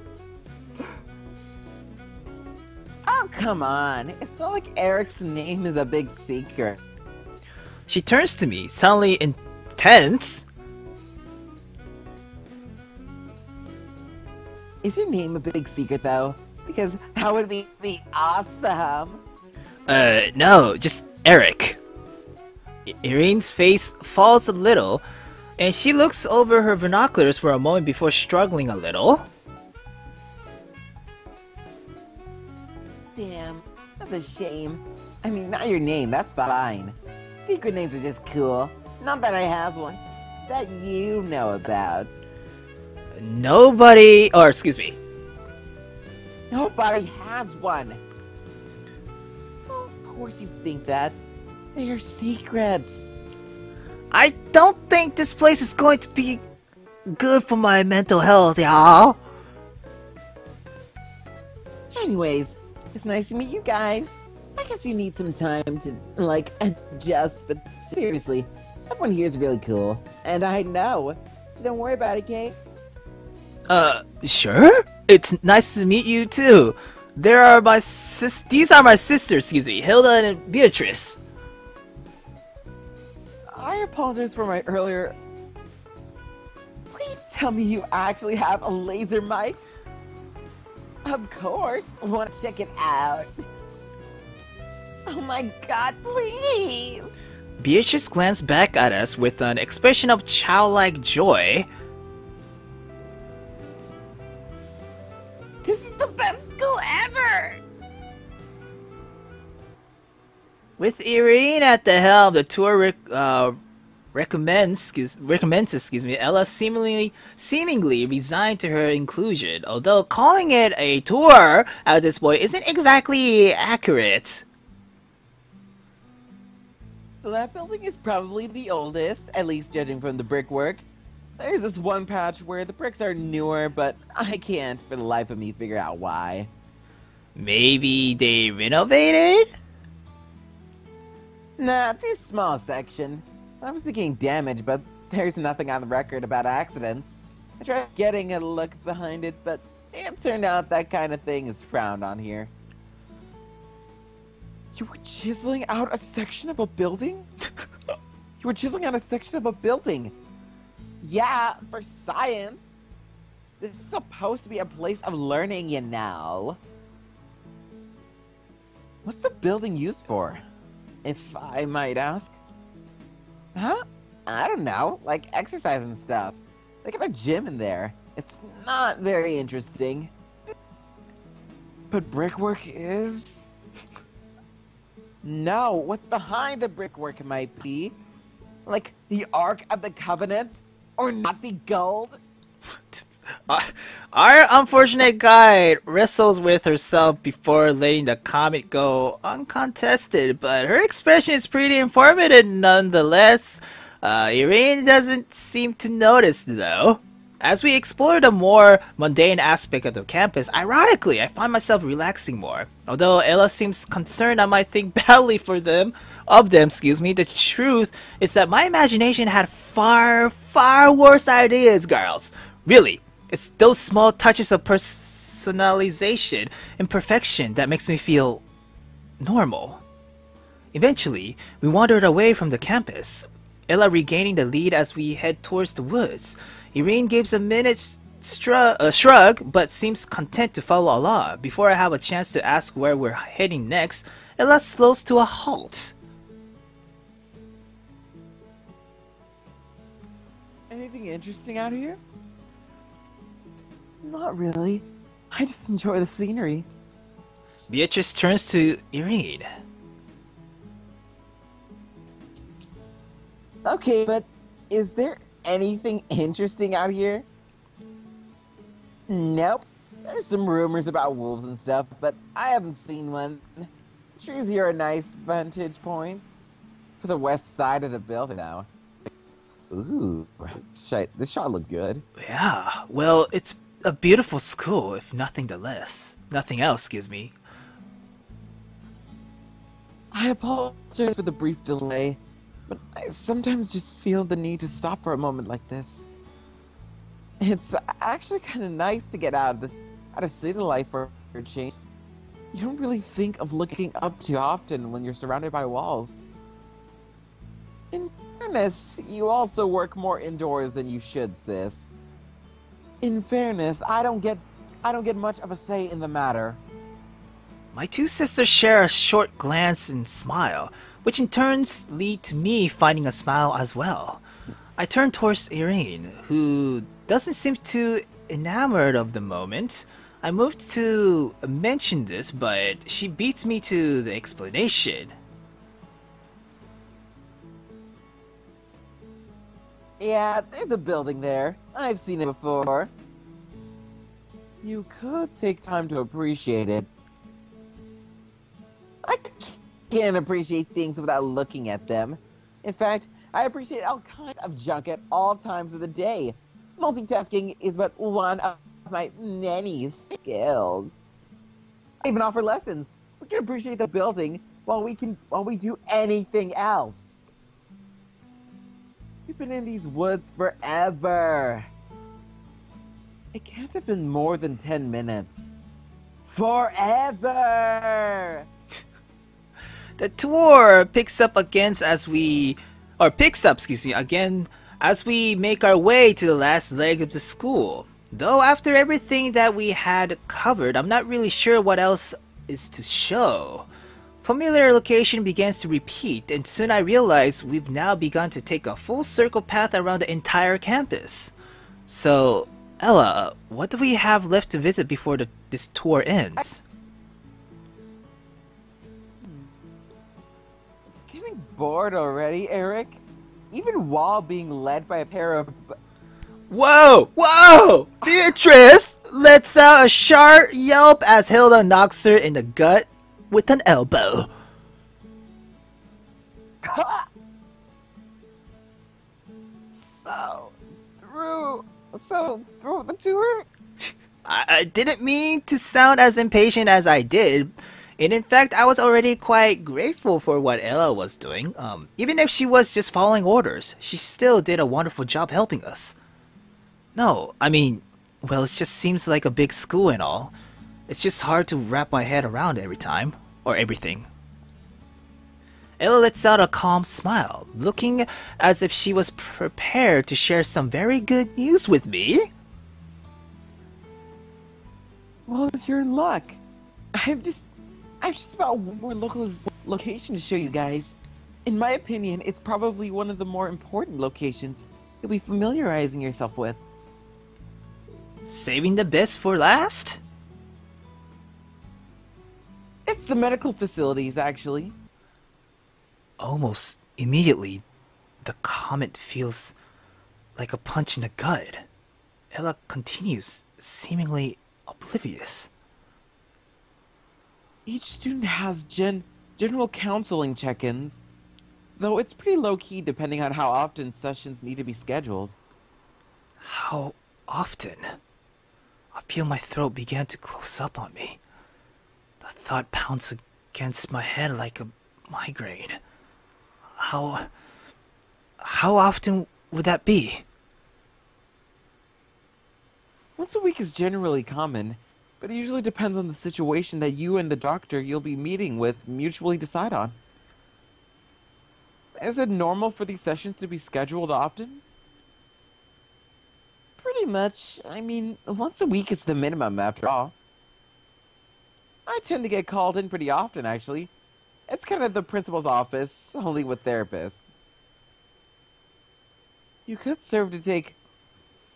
Oh, come on. It's not like Eric's name is a big secret. She turns to me, suddenly intense. Is your name a big secret, though? Because that would be awesome. No, just Eric. Irene's face falls a little, and she looks over her binoculars for a moment before struggling a little. Damn, that's a shame. I mean, not your name, that's fine. Secret names are just cool. Not that I have one. That you know about. Nobody, or excuse me. Nobody has one. Well, of course you think that. They're secrets. I don't think this place is going to be good for my mental health, y'all. Anyways, it's nice to meet you guys. I guess you need some time to, like, adjust, but seriously, everyone here is really cool. And I know. Don't worry about it, Kate. Sure? It's nice to meet you too. These are my sisters, excuse me, Hilda and Beatrice. I apologize for my earlier... Please tell me you actually have a laser mic? Of course. Want to check it out? Oh my god, please! Beatrice glanced back at us with an expression of childlike joy. This is the best school ever! With Irene at the helm, the tour recommends, Ella seemingly resigned to her inclusion, although calling it a tour at this point isn't exactly accurate. So that building is probably the oldest, at least judging from the brickwork. There's this one patch where the bricks are newer, but I can't for the life of me figure out why. Maybe they renovated? Nah, too small a section. I was thinking damage, but there's nothing on the record about accidents. I tried getting a look behind it, but it turned out that kind of thing is frowned on here. You were chiseling out a section of a building? You were chiseling out a section of a building? Yeah, for science. This is supposed to be a place of learning, you know. What's the building used for, if I might ask? Huh? I don't know, like exercise and stuff. They got a gym in there. It's not very interesting. But brickwork is... No, what's behind the brickwork might be. Like the Ark of the Covenant? Or Nazi gold? Our unfortunate guide wrestles with herself before letting the comment go uncontested, but her expression is pretty informative nonetheless. Irene doesn't seem to notice though. As we explore the more mundane aspect of the campus, ironically, I find myself relaxing more. Although Ella seems concerned I might think badly of them, the truth is that my imagination had far worse ideas, girls. Really, it's those small touches of personalization and perfection that makes me feel normal. Eventually, we wandered away from the campus, Ella regaining the lead as we head towards the woods. Irene gives a minute shrug, but seems content to follow along. Before I have a chance to ask where we're heading next, Ella slows to a halt. Anything interesting out here? Not really. I just enjoy the scenery. Beatrice turns to Irene. Okay, but is there anything interesting out here? Nope. There's some rumors about wolves and stuff, but I haven't seen one. Trees here are a nice vantage point for the west side of the building now. Ooh, this shot looked good. Yeah, well, it's a beautiful school, if nothing else, excuse me. I apologize for the brief delay, but I sometimes just feel the need to stop for a moment like this. It's actually kind of nice to get out of city life for a change. You don't really think of looking up too often when you're surrounded by walls. In fairness, you also work more indoors than you should, sis. In fairness, I don't get much of a say in the matter. My two sisters share a short glance and smile, which in turns lead to me finding a smile as well. I turn towards Irene, who doesn't seem too enamored of the moment. I moved to mention this, but she beats me to the explanation. Yeah, there's a building there. I've seen it before. You could take time to appreciate it. I can't appreciate things without looking at them. In fact, I appreciate all kinds of junk at all times of the day. Multitasking is but one of my many skills. I even offer lessons. We can appreciate the building while we do anything else. We've been in these woods forever. It can't have been more than 10 minutes. Forever! The tour picks up again as we make our way to the last leg of the school. Though after everything that we had covered, I'm not really sure what else is to show. Familiar location begins to repeat, and soon I realize we've now begun to take a full circle path around the entire campus. So, Ella, what do we have left to visit before this tour ends? Getting bored already, Eric? Even while being led by a pair of... Whoa! Whoa! Beatrice lets out a sharp yelp as Hilda knocks her in the gut with an elbow. So through the tour? I didn't mean to sound as impatient as I did. And in fact, I was already quite grateful for what Ella was doing. Even if she was just following orders, she still did a wonderful job helping us. No, I mean, well, it just seems like a big school and all. It's just hard to wrap my head around every time, or everything. Ella lets out a calm smile, looking as if she was prepared to share some very good news with me. Well, your luck. I've just about one more location to show you guys. In my opinion, it's probably one of the more important locations you'll be familiarizing yourself with. Saving the best for last? It's the medical facilities, actually. Almost immediately, the comment feels like a punch in the gut. Ella continues, seemingly oblivious. Each student has general counseling check-ins, though it's pretty low-key depending on how often sessions need to be scheduled. How often? I feel my throat began to close up on me. The thought pounds against my head like a migraine. How often would that be? Once a week is generally common, but it usually depends on the situation that you and the doctor you'll be meeting with mutually decide on. Is it normal for these sessions to be scheduled often? Pretty much. I mean, once a week is the minimum after all. I tend to get called in pretty often, actually. It's kind of the principal's office, only with therapists. You could serve to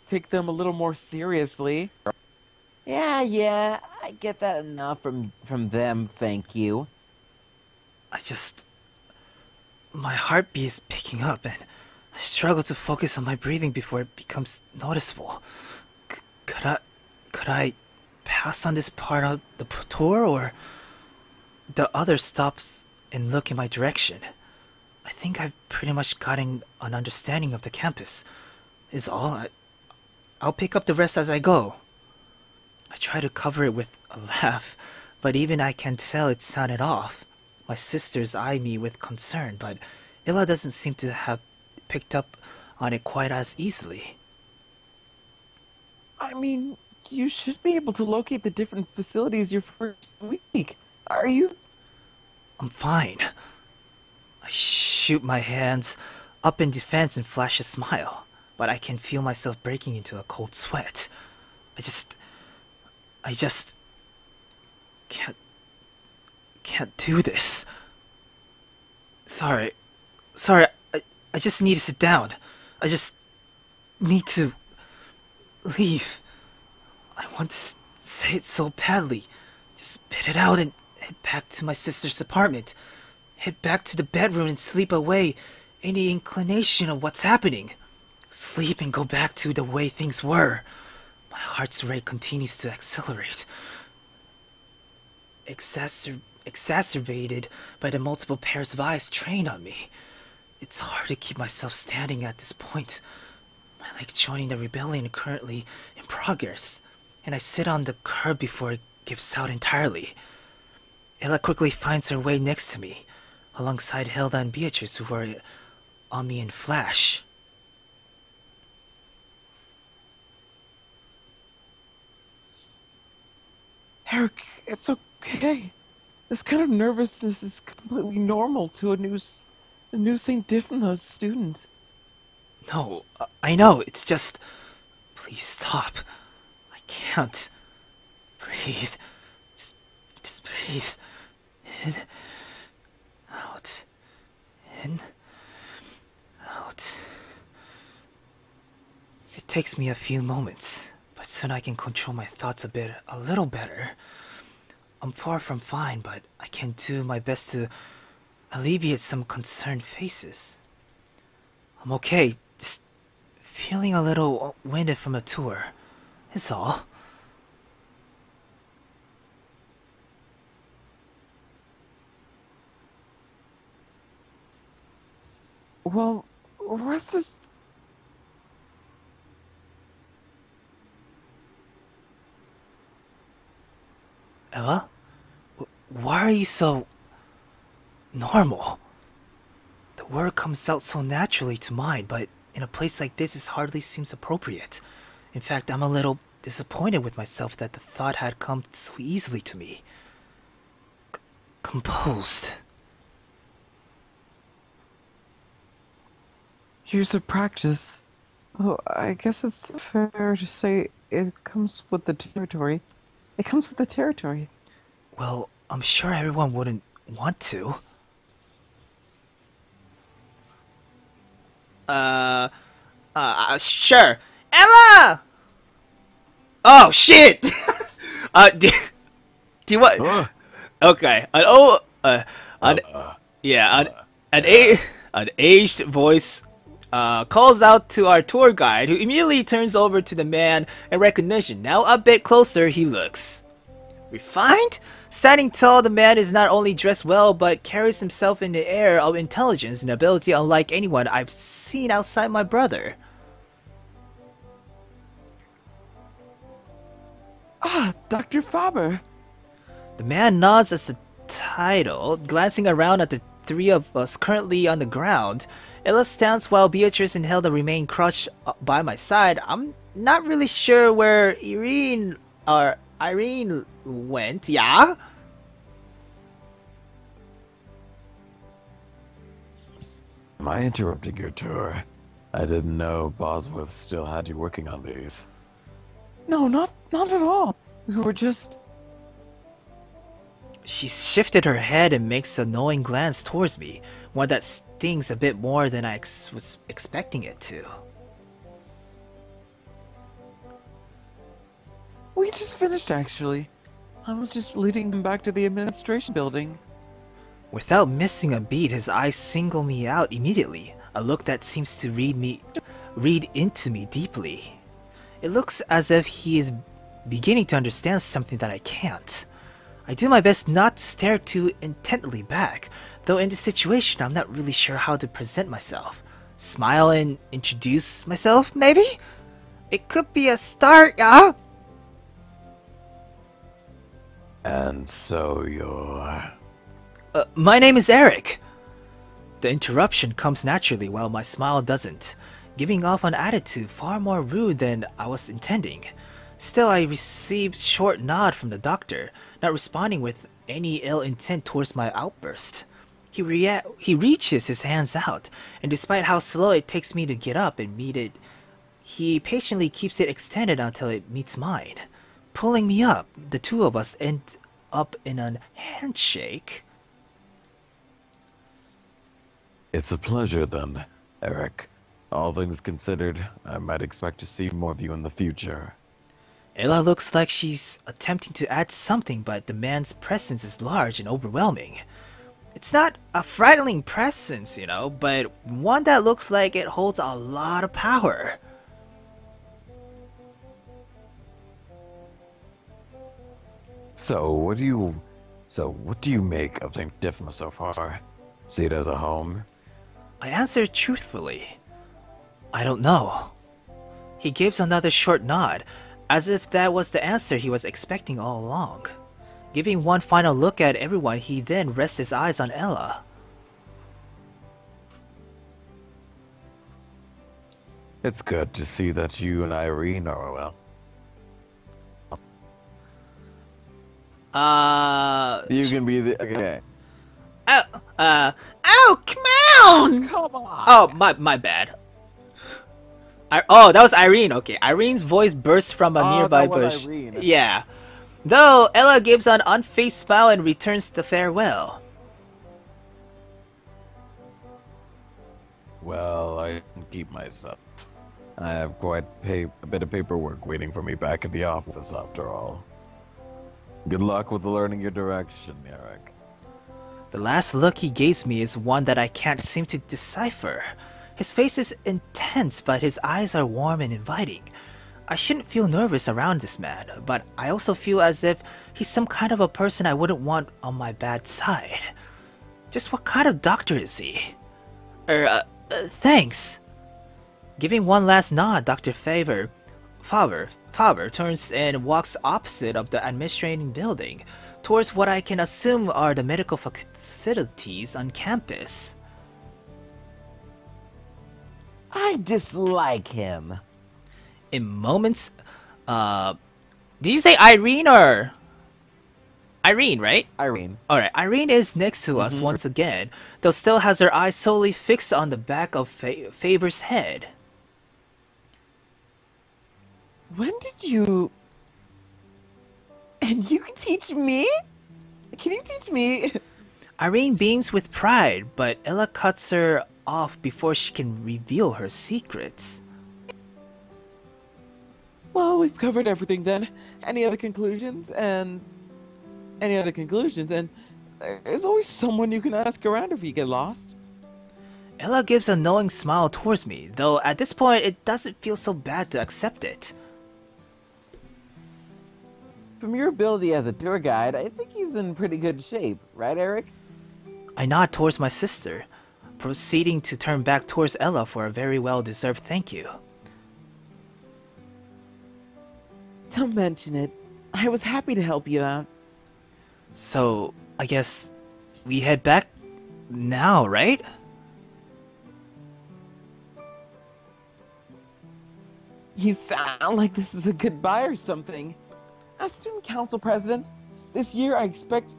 take them a little more seriously. Yeah, I get that enough from them, thank you. My heartbeat is picking up and I struggle to focus on my breathing before it becomes noticeable. Could I pass on this part of the tour, or the other stops and look in my direction? I think I've pretty much gotten an understanding of the campus, is all. I'll pick up the rest as I go. I try to cover it with a laugh, but even I can tell it sounded off. My sisters eye me with concern, but Ella doesn't seem to have picked up on it quite as easily. I mean, you should be able to locate the different facilities your first week. Are you? I'm fine. I shoot my hands up in defense and flash a smile, but I can feel myself breaking into a cold sweat. I just can't do this. Sorry, I just need to sit down. I just need to leave. I want to say it so badly. Just spit it out and head back to my sister's apartment. Head back to the bedroom and sleep away any inclination of what's happening. Sleep and go back to the way things were. My heart's rate continues to accelerate. Exacerbated by the multiple pairs of eyes trained on me. It's hard to keep myself standing at this point. My leg joining the rebellion currently in progress, and I sit on the curb before it gives out entirely. Ella quickly finds her way next to me, alongside Hilda and Beatrice, who are on me in flash. Eric, it's okay. This kind of nervousness is completely normal to a new St. Diffin's student. No, I know, it's just... Please stop. I can't. Breathe. Just breathe. In. Out. In. Out. It takes me a few moments, but soon I can control my thoughts a little better. I'm far from fine, but I can do my best to alleviate some concerned faces. I'm okay, just feeling a little winded from the tour, is all. Well, rest is... Ella? Why are you so... normal? The word comes out so naturally to mind, but in a place like this it hardly seems appropriate. In fact, I'm a little disappointed with myself that the thought had come so easily to me. Composed. Years of practice. Oh, I guess it's fair to say it comes with the territory. It comes with the territory. Well, I'm sure everyone wouldn't want to. Sure. Ella! Oh, shit! Do you want... Okay. An aged voice calls out to our tour guide, who immediately turns over to the man in recognition. Now a bit closer he looks. Refined? Standing tall, the man is not only dressed well, but carries himself in the air of intelligence and ability unlike anyone I've seen outside my brother. Ah, Dr. Faber. The man nods as the title, glancing around at the three of us currently on the ground. Ella stands while Beatrice and Hilda remain crouched by my side. I'm not really sure where Irene went, yeah? Am I interrupting your tour? I didn't know Bosworth still had you working on these. No, not at all. We were just... She shifted her head and makes a knowing glance towards me, one that stings a bit more than I was expecting it to. We just finished, actually. I was just leading him back to the administration building. Without missing a beat, his eyes single me out immediately, a look that seems to read into me deeply. It looks as if he is beginning to understand something that I can't. I do my best not to stare too intently back, though in this situation I'm not really sure how to present myself. Smile and introduce myself, maybe? It could be a start, yeah? And so you're... My name is Eric. The interruption comes naturally while my smile doesn't, giving off an attitude far more rude than I was intending. Still, I received a short nod from the doctor, not responding with any ill intent towards my outburst. He reaches his hands out, and despite how slow it takes me to get up and meet it, he patiently keeps it extended until it meets mine. Pulling me up, the two of us end up in a handshake. It's a pleasure then, Eric. All things considered, I might expect to see more of you in the future. Ella looks like she's attempting to add something, but the man's presence is large and overwhelming. It's not a frightening presence, you know, but one that looks like it holds a lot of power. So what do you make of St. Diffma so far? See it as a home? I answered truthfully. I don't know. He gives another short nod, as if that was the answer he was expecting all along. Giving one final look at everyone, he then rests his eyes on Ella. It's good to see that you and Irene are well. You can be the okay. Oh, come on! Come on! Oh, my bad. Oh, that was Irene. Okay, Irene's voice bursts from a nearby that was bush. Irene. Yeah. Though, Ella gives an unfazed smile and returns the farewell. Well, I can keep myself. I have quite a bit of paperwork waiting for me back at the office after all. Good luck with learning your direction, Eric. The last look he gives me is one that I can't seem to decipher. His face is intense, but his eyes are warm and inviting. I shouldn't feel nervous around this man, but I also feel as if he's some kind of a person I wouldn't want on my bad side. Just what kind of doctor is he? Thanks. Giving one last nod, Dr. Faber turns and walks opposite of the administrating building, towards what I can assume are the medical facilities on campus. I dislike him. In moments, did you say Irene or Irene, right? Irene. Alright, Irene is next to us once again, though still has her eyes solely fixed on the back of Faber's head. When did you... And you can teach me? Can you teach me? Irene beams with pride, but Ella cuts her off before she can reveal her secrets. Well, we've covered everything then. Any other conclusions? And there's always someone you can ask around if you get lost. Ella gives a knowing smile towards me, though at this point it doesn't feel so bad to accept it. From your ability as a tour guide, I think he's in pretty good shape, right, Eric? I nod towards my sister, proceeding to turn back towards Ella for a very well-deserved thank you. Don't mention it. I was happy to help you out. So, I guess we head back now, right? You sound like this is a goodbye or something. As student council president, this year I expect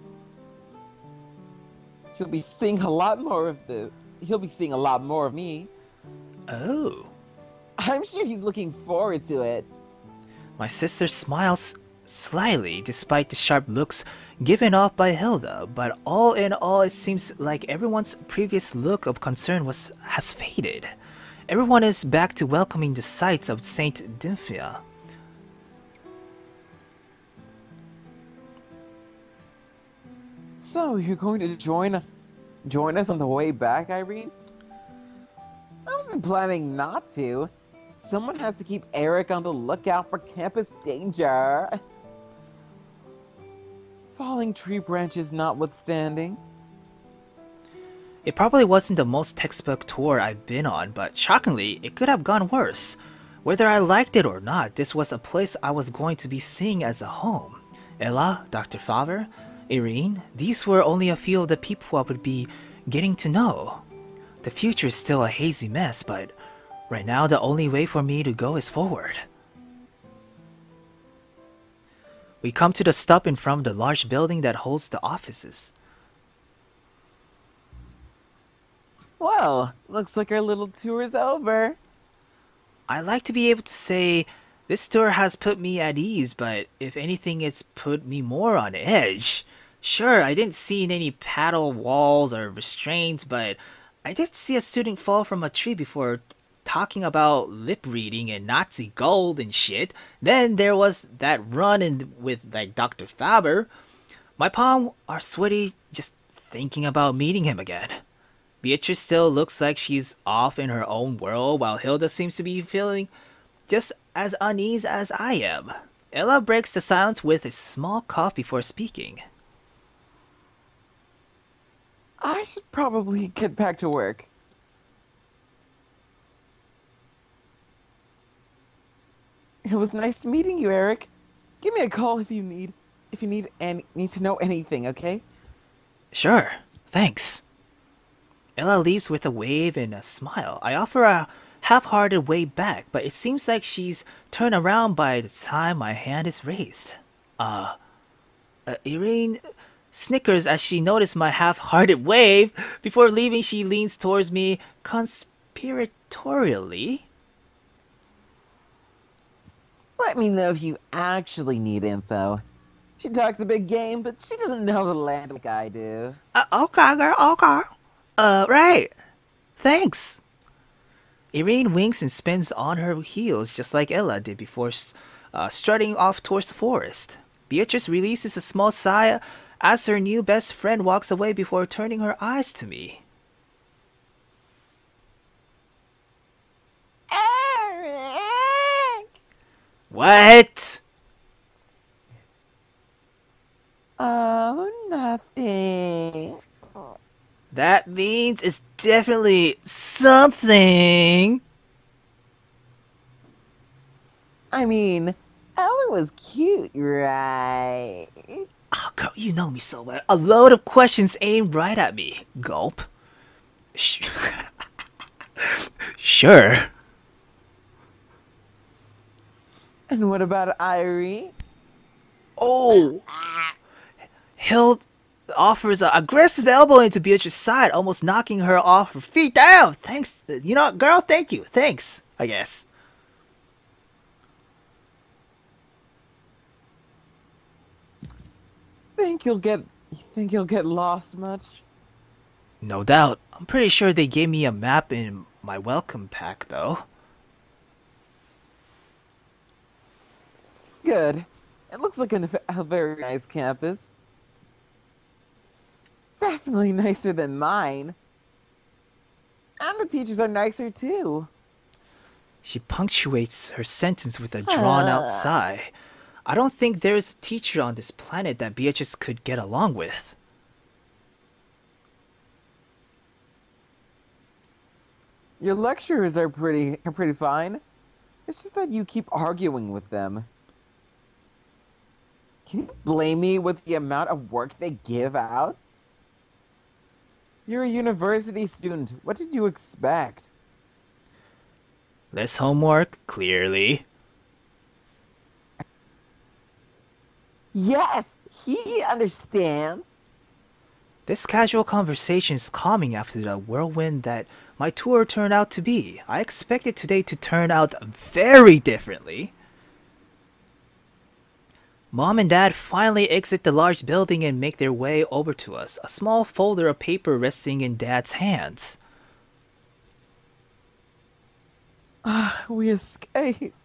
he'll be seeing a lot more of me. Oh. I'm sure he's looking forward to it. My sister smiles slyly despite the sharp looks given off by Hilda, but all in all it seems like everyone's previous look of concern has faded. Everyone is back to welcoming the sights of Saint Dymphia. So, you're going to join us on the way back, Irene? I wasn't planning not to. Someone has to keep Eric on the lookout for campus danger. Falling tree branches notwithstanding. It probably wasn't the most textbook tour I've been on, but shockingly, it could have gone worse. Whether I liked it or not, this was a place I was going to be seeing as a home. Ella, Dr. Faber, Irene, these were only a few of the people I would be getting to know. The future is still a hazy mess, but right now the only way for me to go is forward. We come to the stop in front of the large building that holds the offices. Well, looks like our little tour is over. I like to be able to say this tour has put me at ease, but if anything, it's put me more on edge. Sure, I didn't see any paddle walls or restraints, but I did see a student fall from a tree before talking about lip reading and Nazi gold and shit. Then there was that run in with like Dr. Faber. My palms are sweaty just thinking about meeting him again. Beatrice still looks like she's off in her own world, while Hilda seems to be feeling just as uneasy as I am. Ella breaks the silence with a small cough before speaking. I should probably get back to work. It was nice meeting you, Eric. Give me a call if you need need to know anything, okay? Sure, thanks. Ella leaves with a wave and a smile. I offer a half-hearted wave back, but it seems like she's turned around by the time my hand is raised. Irene snickers as she noticed my half-hearted wave. Before leaving, she leans towards me conspiratorially. Let me know if you actually need info. She talks a big game, but she doesn't know the land like I do. Okay, girl, okay. Right. Thanks. Irene winks and spins on her heels just like Ella did before strutting off towards the forest. Beatrice releases a small sigh as her new best friend walks away before turning her eyes to me. Eric! What? Oh, nothing. That means it's definitely something. I mean, Ella was cute, right? Oh, girl, you know me so well. A load of questions aimed right at me. Gulp. Sure. And what about Irie? Oh. Hild offers an aggressive elbow into Beatrice's side, almost knocking her off her feet. Damn, thanks. You know, girl, thank you. Thanks, I guess. You think you'll get lost much? No doubt. I'm pretty sure they gave me a map in my welcome pack, though. Good. It looks like a very nice campus. Definitely nicer than mine. And the teachers are nicer too. She punctuates her sentence with a drawn-out sigh. I don't think there's a teacher on this planet that Beatrice could get along with. Your lecturers are pretty fine. It's just that you keep arguing with them. Can you blame me with the amount of work they give out? You're a university student. What did you expect? Less homework, clearly. Yes, he understands. This casual conversation is calming after the whirlwind that my tour turned out to be. I expected today to turn out very differently. Mom and Dad finally exit the large building and make their way over to us, a small folder of paper resting in Dad's hands. We escaped.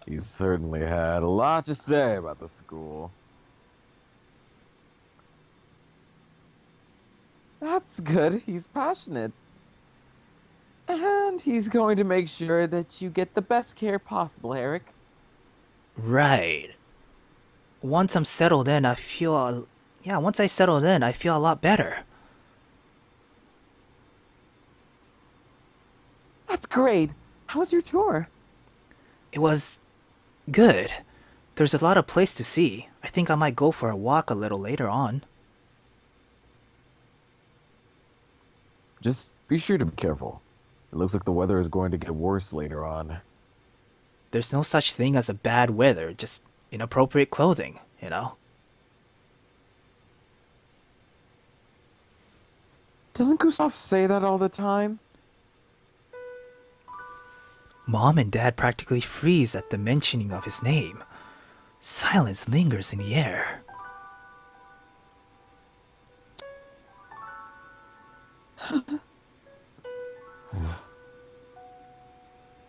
He certainly had a lot to say about the school. That's good. He's passionate. And he's going to make sure that you get the best care possible, Eric. Right. Once I'm settled in, I feel once I settled in, I feel a lot better. That's great. How was your tour? It was good. There's a lot of place to see. I think I might go for a walk a little later on. Just be sure to be careful. It looks like the weather is going to get worse later on. There's no such thing as a bad weather, just inappropriate clothing, you know? Doesn't Gustav say that all the time? Mom and Dad practically freeze at the mentioning of his name. Silence lingers in the air.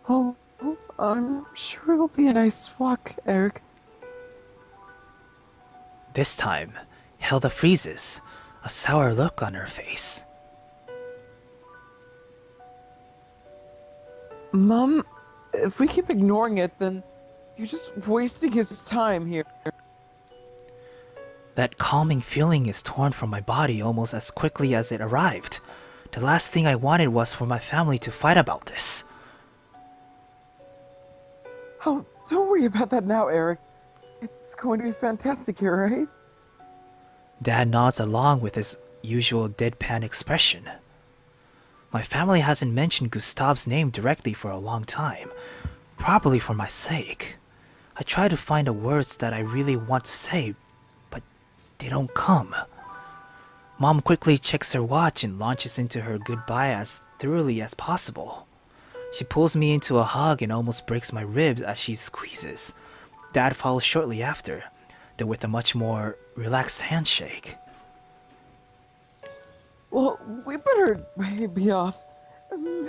Oh, I'm sure it'll be a nice walk, Eric. This time, Hilda freezes, a sour look on her face. Mom, if we keep ignoring it, then you're just wasting his time here. That calming feeling is torn from my body almost as quickly as it arrived. The last thing I wanted was for my family to fight about this. Oh, don't worry about that now, Eric. It's going to be fantastic here, right? Dad nods along with his usual deadpan expression. My family hasn't mentioned Gustav's name directly for a long time, probably for my sake. I try to find the words that I really want to say, but they don't come. Mom quickly checks her watch and launches into her goodbye as thoroughly as possible. She pulls me into a hug and almost breaks my ribs as she squeezes. Dad follows shortly after, though with a much more relaxed handshake. Well, we better be off.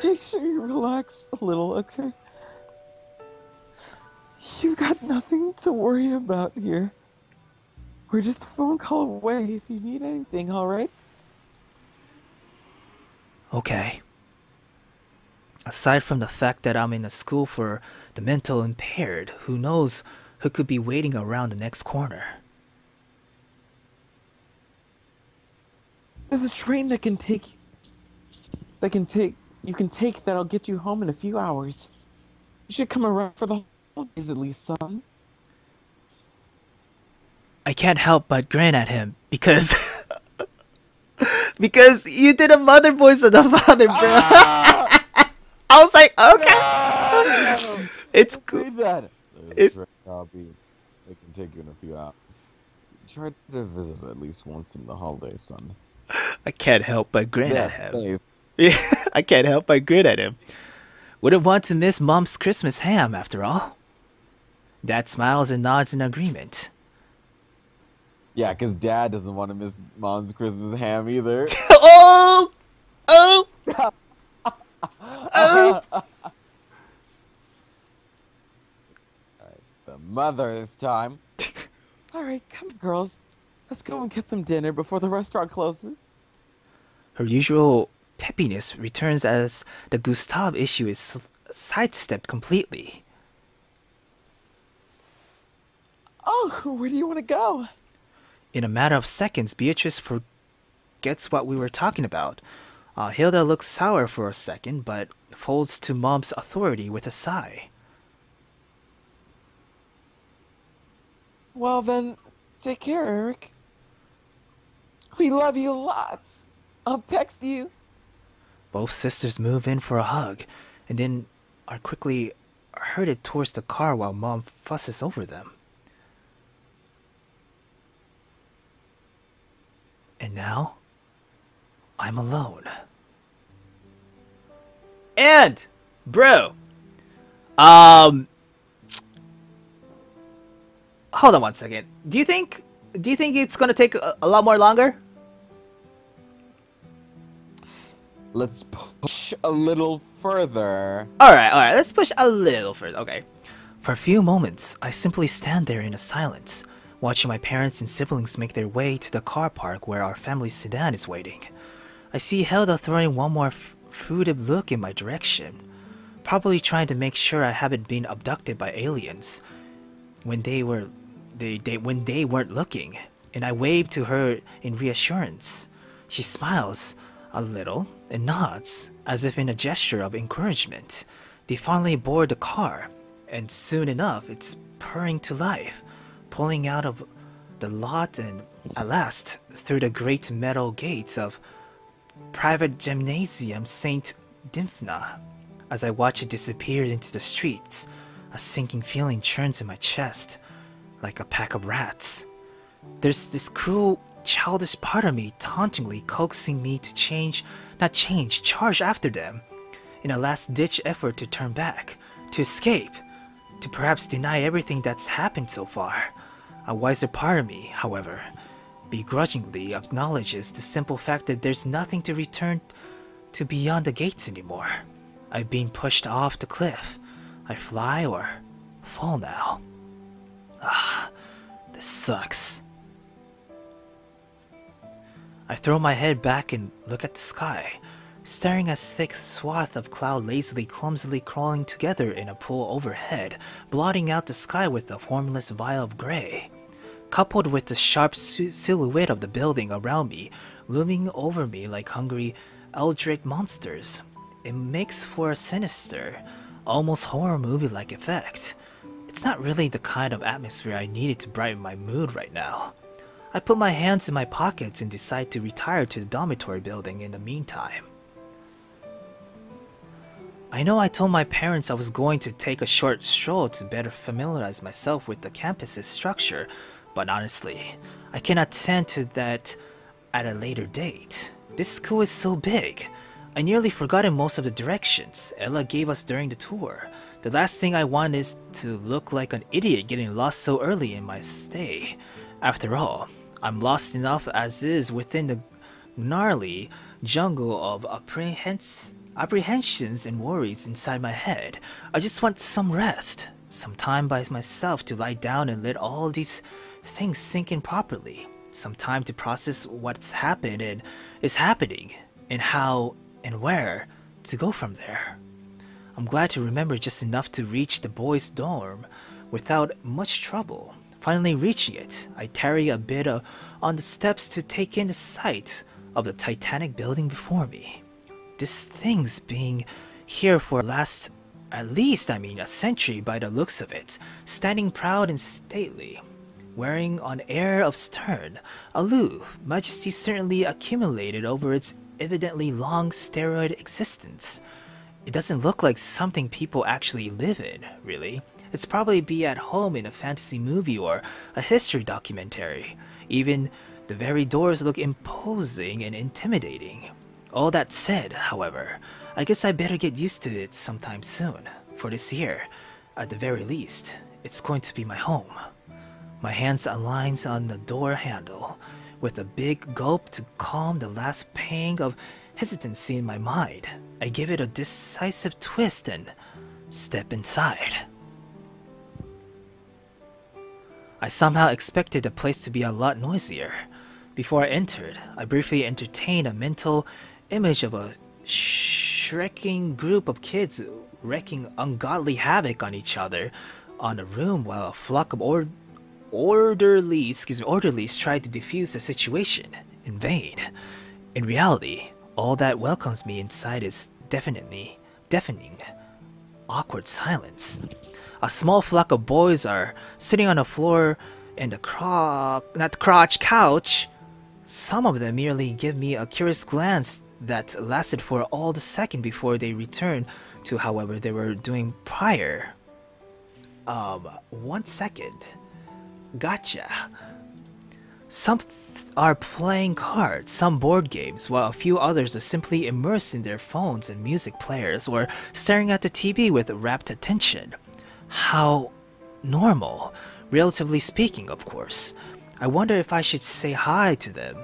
Make sure you relax a little, okay? You've got nothing to worry about here. We're just a phone call away if you need anything, alright? Okay. Aside from the fact that I'm in a school for the mental impaired, who knows who could be waiting around the next corner? There's a train that you can take that'll get you home in a few hours. You should come around for the holidays at least, son. I can't help but grin at him because because you did a mother voice of the father, bro. I was like, okay, No! it's Don't cool. say that. There's a train copy. It can take you in a few hours. Try to visit at least once in the holidays, son. I can't help but grin at him. Thanks. Yeah, I can't help but grin at him. Wouldn't want to miss Mom's Christmas ham, after all. Dad smiles and nods in agreement. Yeah, because Dad doesn't want to miss Mom's Christmas ham either. Oh! Oh! Oh! The mother this time. Alright, come on, girls. Let's go and get some dinner before the restaurant closes. Her usual peppiness returns as the Gustav issue is sidestepped completely. Oh, where do you want to go? In a matter of seconds, Beatrice forgets what we were talking about. Hilda looks sour for a second, but folds to Mom's authority with a sigh. Well then, take care, Eric. We love you lots. I'll text you. Both sisters move in for a hug, and then are quickly herded towards the car while Mom fusses over them. And now, I'm alone. And, bro, hold on one second. Do you think it's gonna take a lot more longer? Let's push a little further. Alright, let's push a little further, okay. For a few moments, I simply stand there in a silence, watching my parents and siblings make their way to the car park where our family sedan is waiting. I see Hilda throwing one more furtive look in my direction, probably trying to make sure I haven't been abducted by aliens when they weren't looking, and I wave to her in reassurance. She smiles a little and nods, as if in a gesture of encouragement. They finally board the car, and soon enough it's purring to life, pulling out of the lot and at last through the great metal gates of Private Gymnasium St. Dymphna. As I watch it disappear into the streets, a sinking feeling churns in my chest, like a pack of rats. There's this cruel childish part of me tauntingly coaxing me to charge after them, in a last-ditch effort to turn back, to escape, to perhaps deny everything that's happened so far. A wiser part of me, however, begrudgingly acknowledges the simple fact that there's nothing to return to beyond the gates anymore. I've been pushed off the cliff. I fly or fall now. Ah, this sucks. I throw my head back and look at the sky, staring at thick swath of cloud lazily, clumsily crawling together in a pool overhead, blotting out the sky with a formless vial of gray. Coupled with the sharp silhouette of the building around me, looming over me like hungry, eldritch monsters, it makes for a sinister, almost horror movie-like effect. It's not really the kind of atmosphere I needed to brighten my mood right now. I put my hands in my pockets and decide to retire to the dormitory building in the meantime. I know I told my parents I was going to take a short stroll to better familiarize myself with the campus's structure, but honestly, I cannot tend to that at a later date. This school is so big. I nearly forgotten most of the directions Ella gave us during the tour. The last thing I want is to look like an idiot getting lost so early in my stay. After all, I'm lost enough as is within the gnarly jungle of apprehensions and worries inside my head. I just want some rest, some time by myself to lie down and let all these things sink in properly, some time to process what's happened and is happening, and how and where to go from there. I'm glad to remember just enough to reach the boys' dorm without much trouble. Finally reaching it, I tarry a bit on the steps to take in the sight of the titanic building before me. This thing's been here for at least a century by the looks of it, standing proud and stately, wearing an air of stern, aloof majesty certainly accumulated over its evidently long steroid existence. It doesn't look like something people actually live in, really. It's probably be at home in a fantasy movie or a history documentary. Even the very doors look imposing and intimidating. All that said, however, I guess I better get used to it sometime soon. For this year, at the very least, it's going to be my home. My hands aligns on the door handle, with a big gulp to calm the last pang of hesitancy in my mind. I give it a decisive twist and step inside. I somehow expected the place to be a lot noisier. Before I entered, I briefly entertained a mental image of a shrieking group of kids wreaking ungodly havoc on each other on a room while a flock of orderlies tried to defuse the situation. In vain. In reality, all that welcomes me inside is deafening, awkward silence. A small flock of boys are sitting on the floor in the couch. Some of them merely give me a curious glance that lasted for all the second before they returned to however they were doing prior. 1 second. Gotcha. Some are playing cards, some board games, while a few others are simply immersed in their phones and music players or staring at the TV with rapt attention. How normal, relatively speaking, of course. I wonder if I should say hi to them.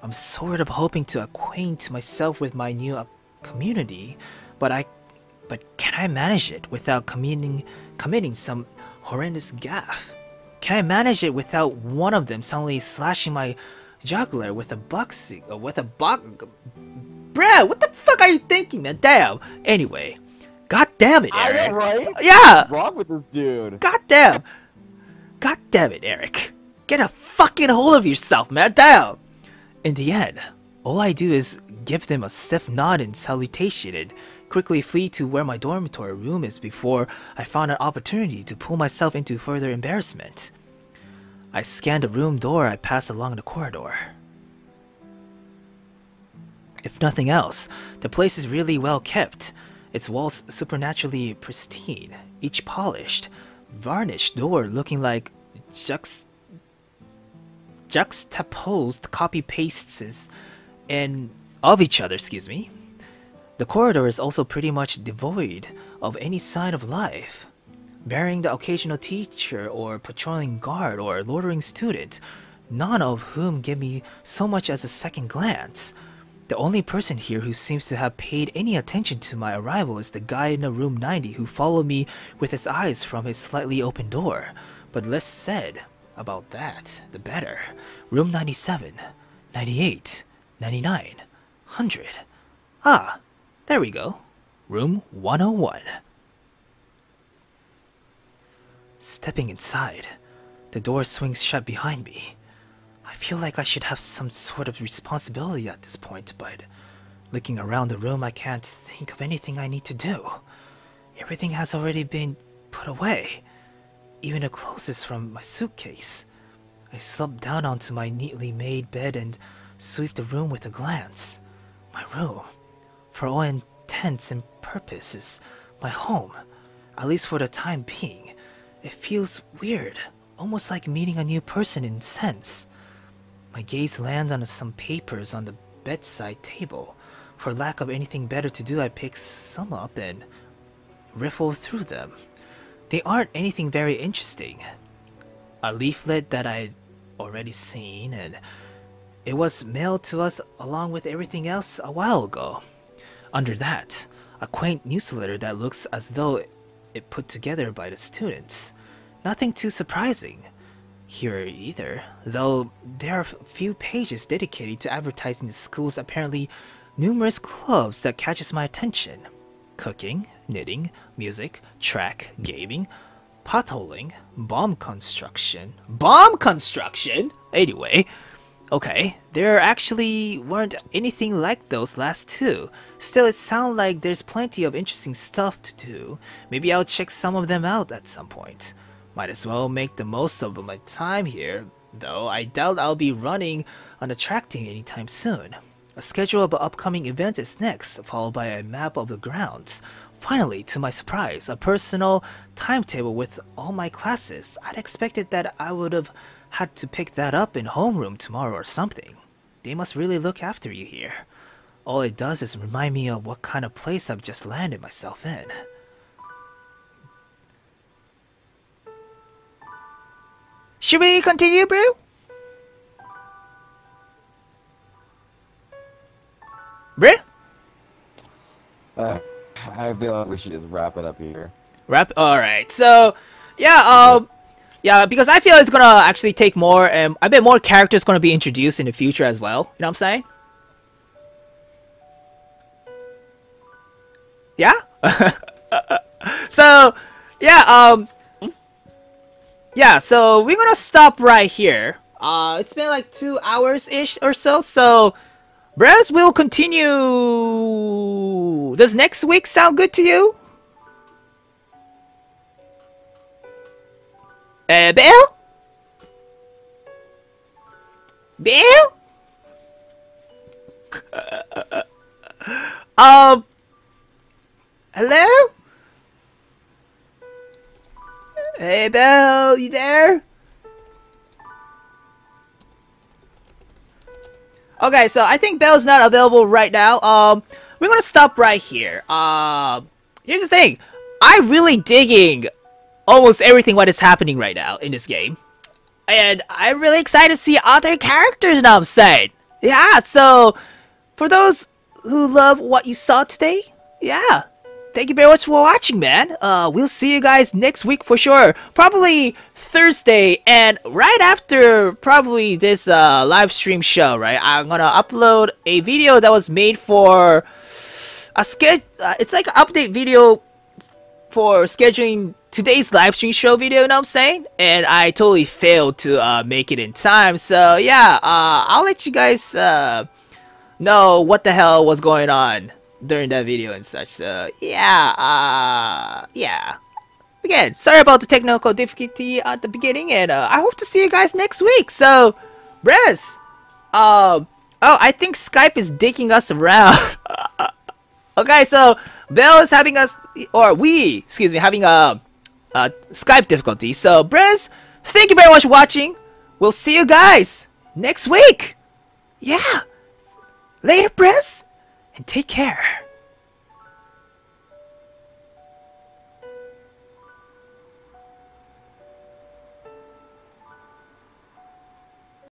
I'm sort of hoping to acquaint myself with my new community, but can I manage it without committing some horrendous gaffe? Can I manage it without one of them suddenly slashing my jugular with a Bruh, what the fuck are you thinking, man? Damn. Anyway, god damn it, Eric. I know, right? Yeah. What's wrong with this dude? God damn it, Eric. Get a fucking hold of yourself, man. Damn. In the end, all I do is give them a stiff nod in salutation and quickly flee to where my dormitory room is before I found an opportunity to pull myself into further embarrassment. I scan the room door I pass along the corridor. If nothing else, the place is really well kept. Its walls supernaturally pristine, each polished, varnished door looking like juxtaposed copy pastes and of each other, excuse me. The corridor is also pretty much devoid of any sign of life, bearing the occasional teacher or patrolling guard or loitering student, none of whom give me so much as a second glance. The only person here who seems to have paid any attention to my arrival is the guy in the room 90 who followed me with his eyes from his slightly open door. But less said about that, the better. Room 97, 98, 99, 100. Ah, there we go. Room 101. Stepping inside, the door swings shut behind me. I feel like I should have some sort of responsibility at this point, but looking around the room, I can't think of anything I need to do. Everything has already been put away, even the clothes from my suitcase. I slump down onto my neatly made bed and sweep the room with a glance. My room, for all intents and purposes, my home, at least for the time being. It feels weird, almost like meeting a new person in a sense. My gaze lands on some papers on the bedside table. For lack of anything better to do, I pick some up and riffle through them. They aren't anything very interesting. A leaflet that I'd already seen, and it was mailed to us along with everything else a while ago. Under that, a quaint newsletter that looks as though it put together by the students. Nothing too surprising here either, though there are a few pages dedicated to advertising the school's apparently numerous clubs that catches my attention. Cooking, knitting, music, track, gaming, potholing, bomb construction. Bomb construction? Anyway, okay, there actually weren't anything like those last two. Still, it sounds like there's plenty of interesting stuff to do. Maybe I'll check some of them out at some point. Might as well make the most of my time here, though I doubt I'll be running on the track team anytime soon. A schedule of upcoming events is next, followed by a map of the grounds. Finally, to my surprise, a personal timetable with all my classes. I'd expected that I would have had to pick that up in homeroom tomorrow or something. They must really look after you here. All it does is remind me of what kind of place I've just landed myself in. Should we continue, bro? Bro? I feel like we should just wrap it up here. Alright, so, yeah, because I feel it's gonna actually take more, and I bet more characters gonna be introduced in the future as well. You know what I'm saying? Yeah? So, yeah, yeah, so we're gonna stop right here. It's been like 2 hours-ish or so, so Bruhz will continue. Does next week sound good to you? Bill? Bill? Hello? Hey, Belle, you there? Okay, so I think Belle's not available right now. We're gonna stop right here. Here's the thing. I'm really digging almost everything what is happening right now in this game. And I'm really excited to see other characters, you know what I'm saying? Yeah, so for those who love what you saw today, yeah. Thank you very much for watching, man. We'll see you guys next week for sure. Probably Thursday, and right after probably this live stream show, right? I'm gonna upload a video that was made for a it's like an update video for scheduling today's live stream show video, you know what I'm saying? And I totally failed to make it in time. So yeah, I'll let you guys know what the hell was going on during that video and such. So yeah, yeah. Again, sorry about the technical difficulty at the beginning, and I hope to see you guys next week. So, Bruhz, oh, I think Skype is digging us around. Okay, so Belle is having us, or we, excuse me, having a Skype difficulty. So, Bruhz, thank you very much for watching. We'll see you guys next week. Yeah. Later, Bruhz, and take care.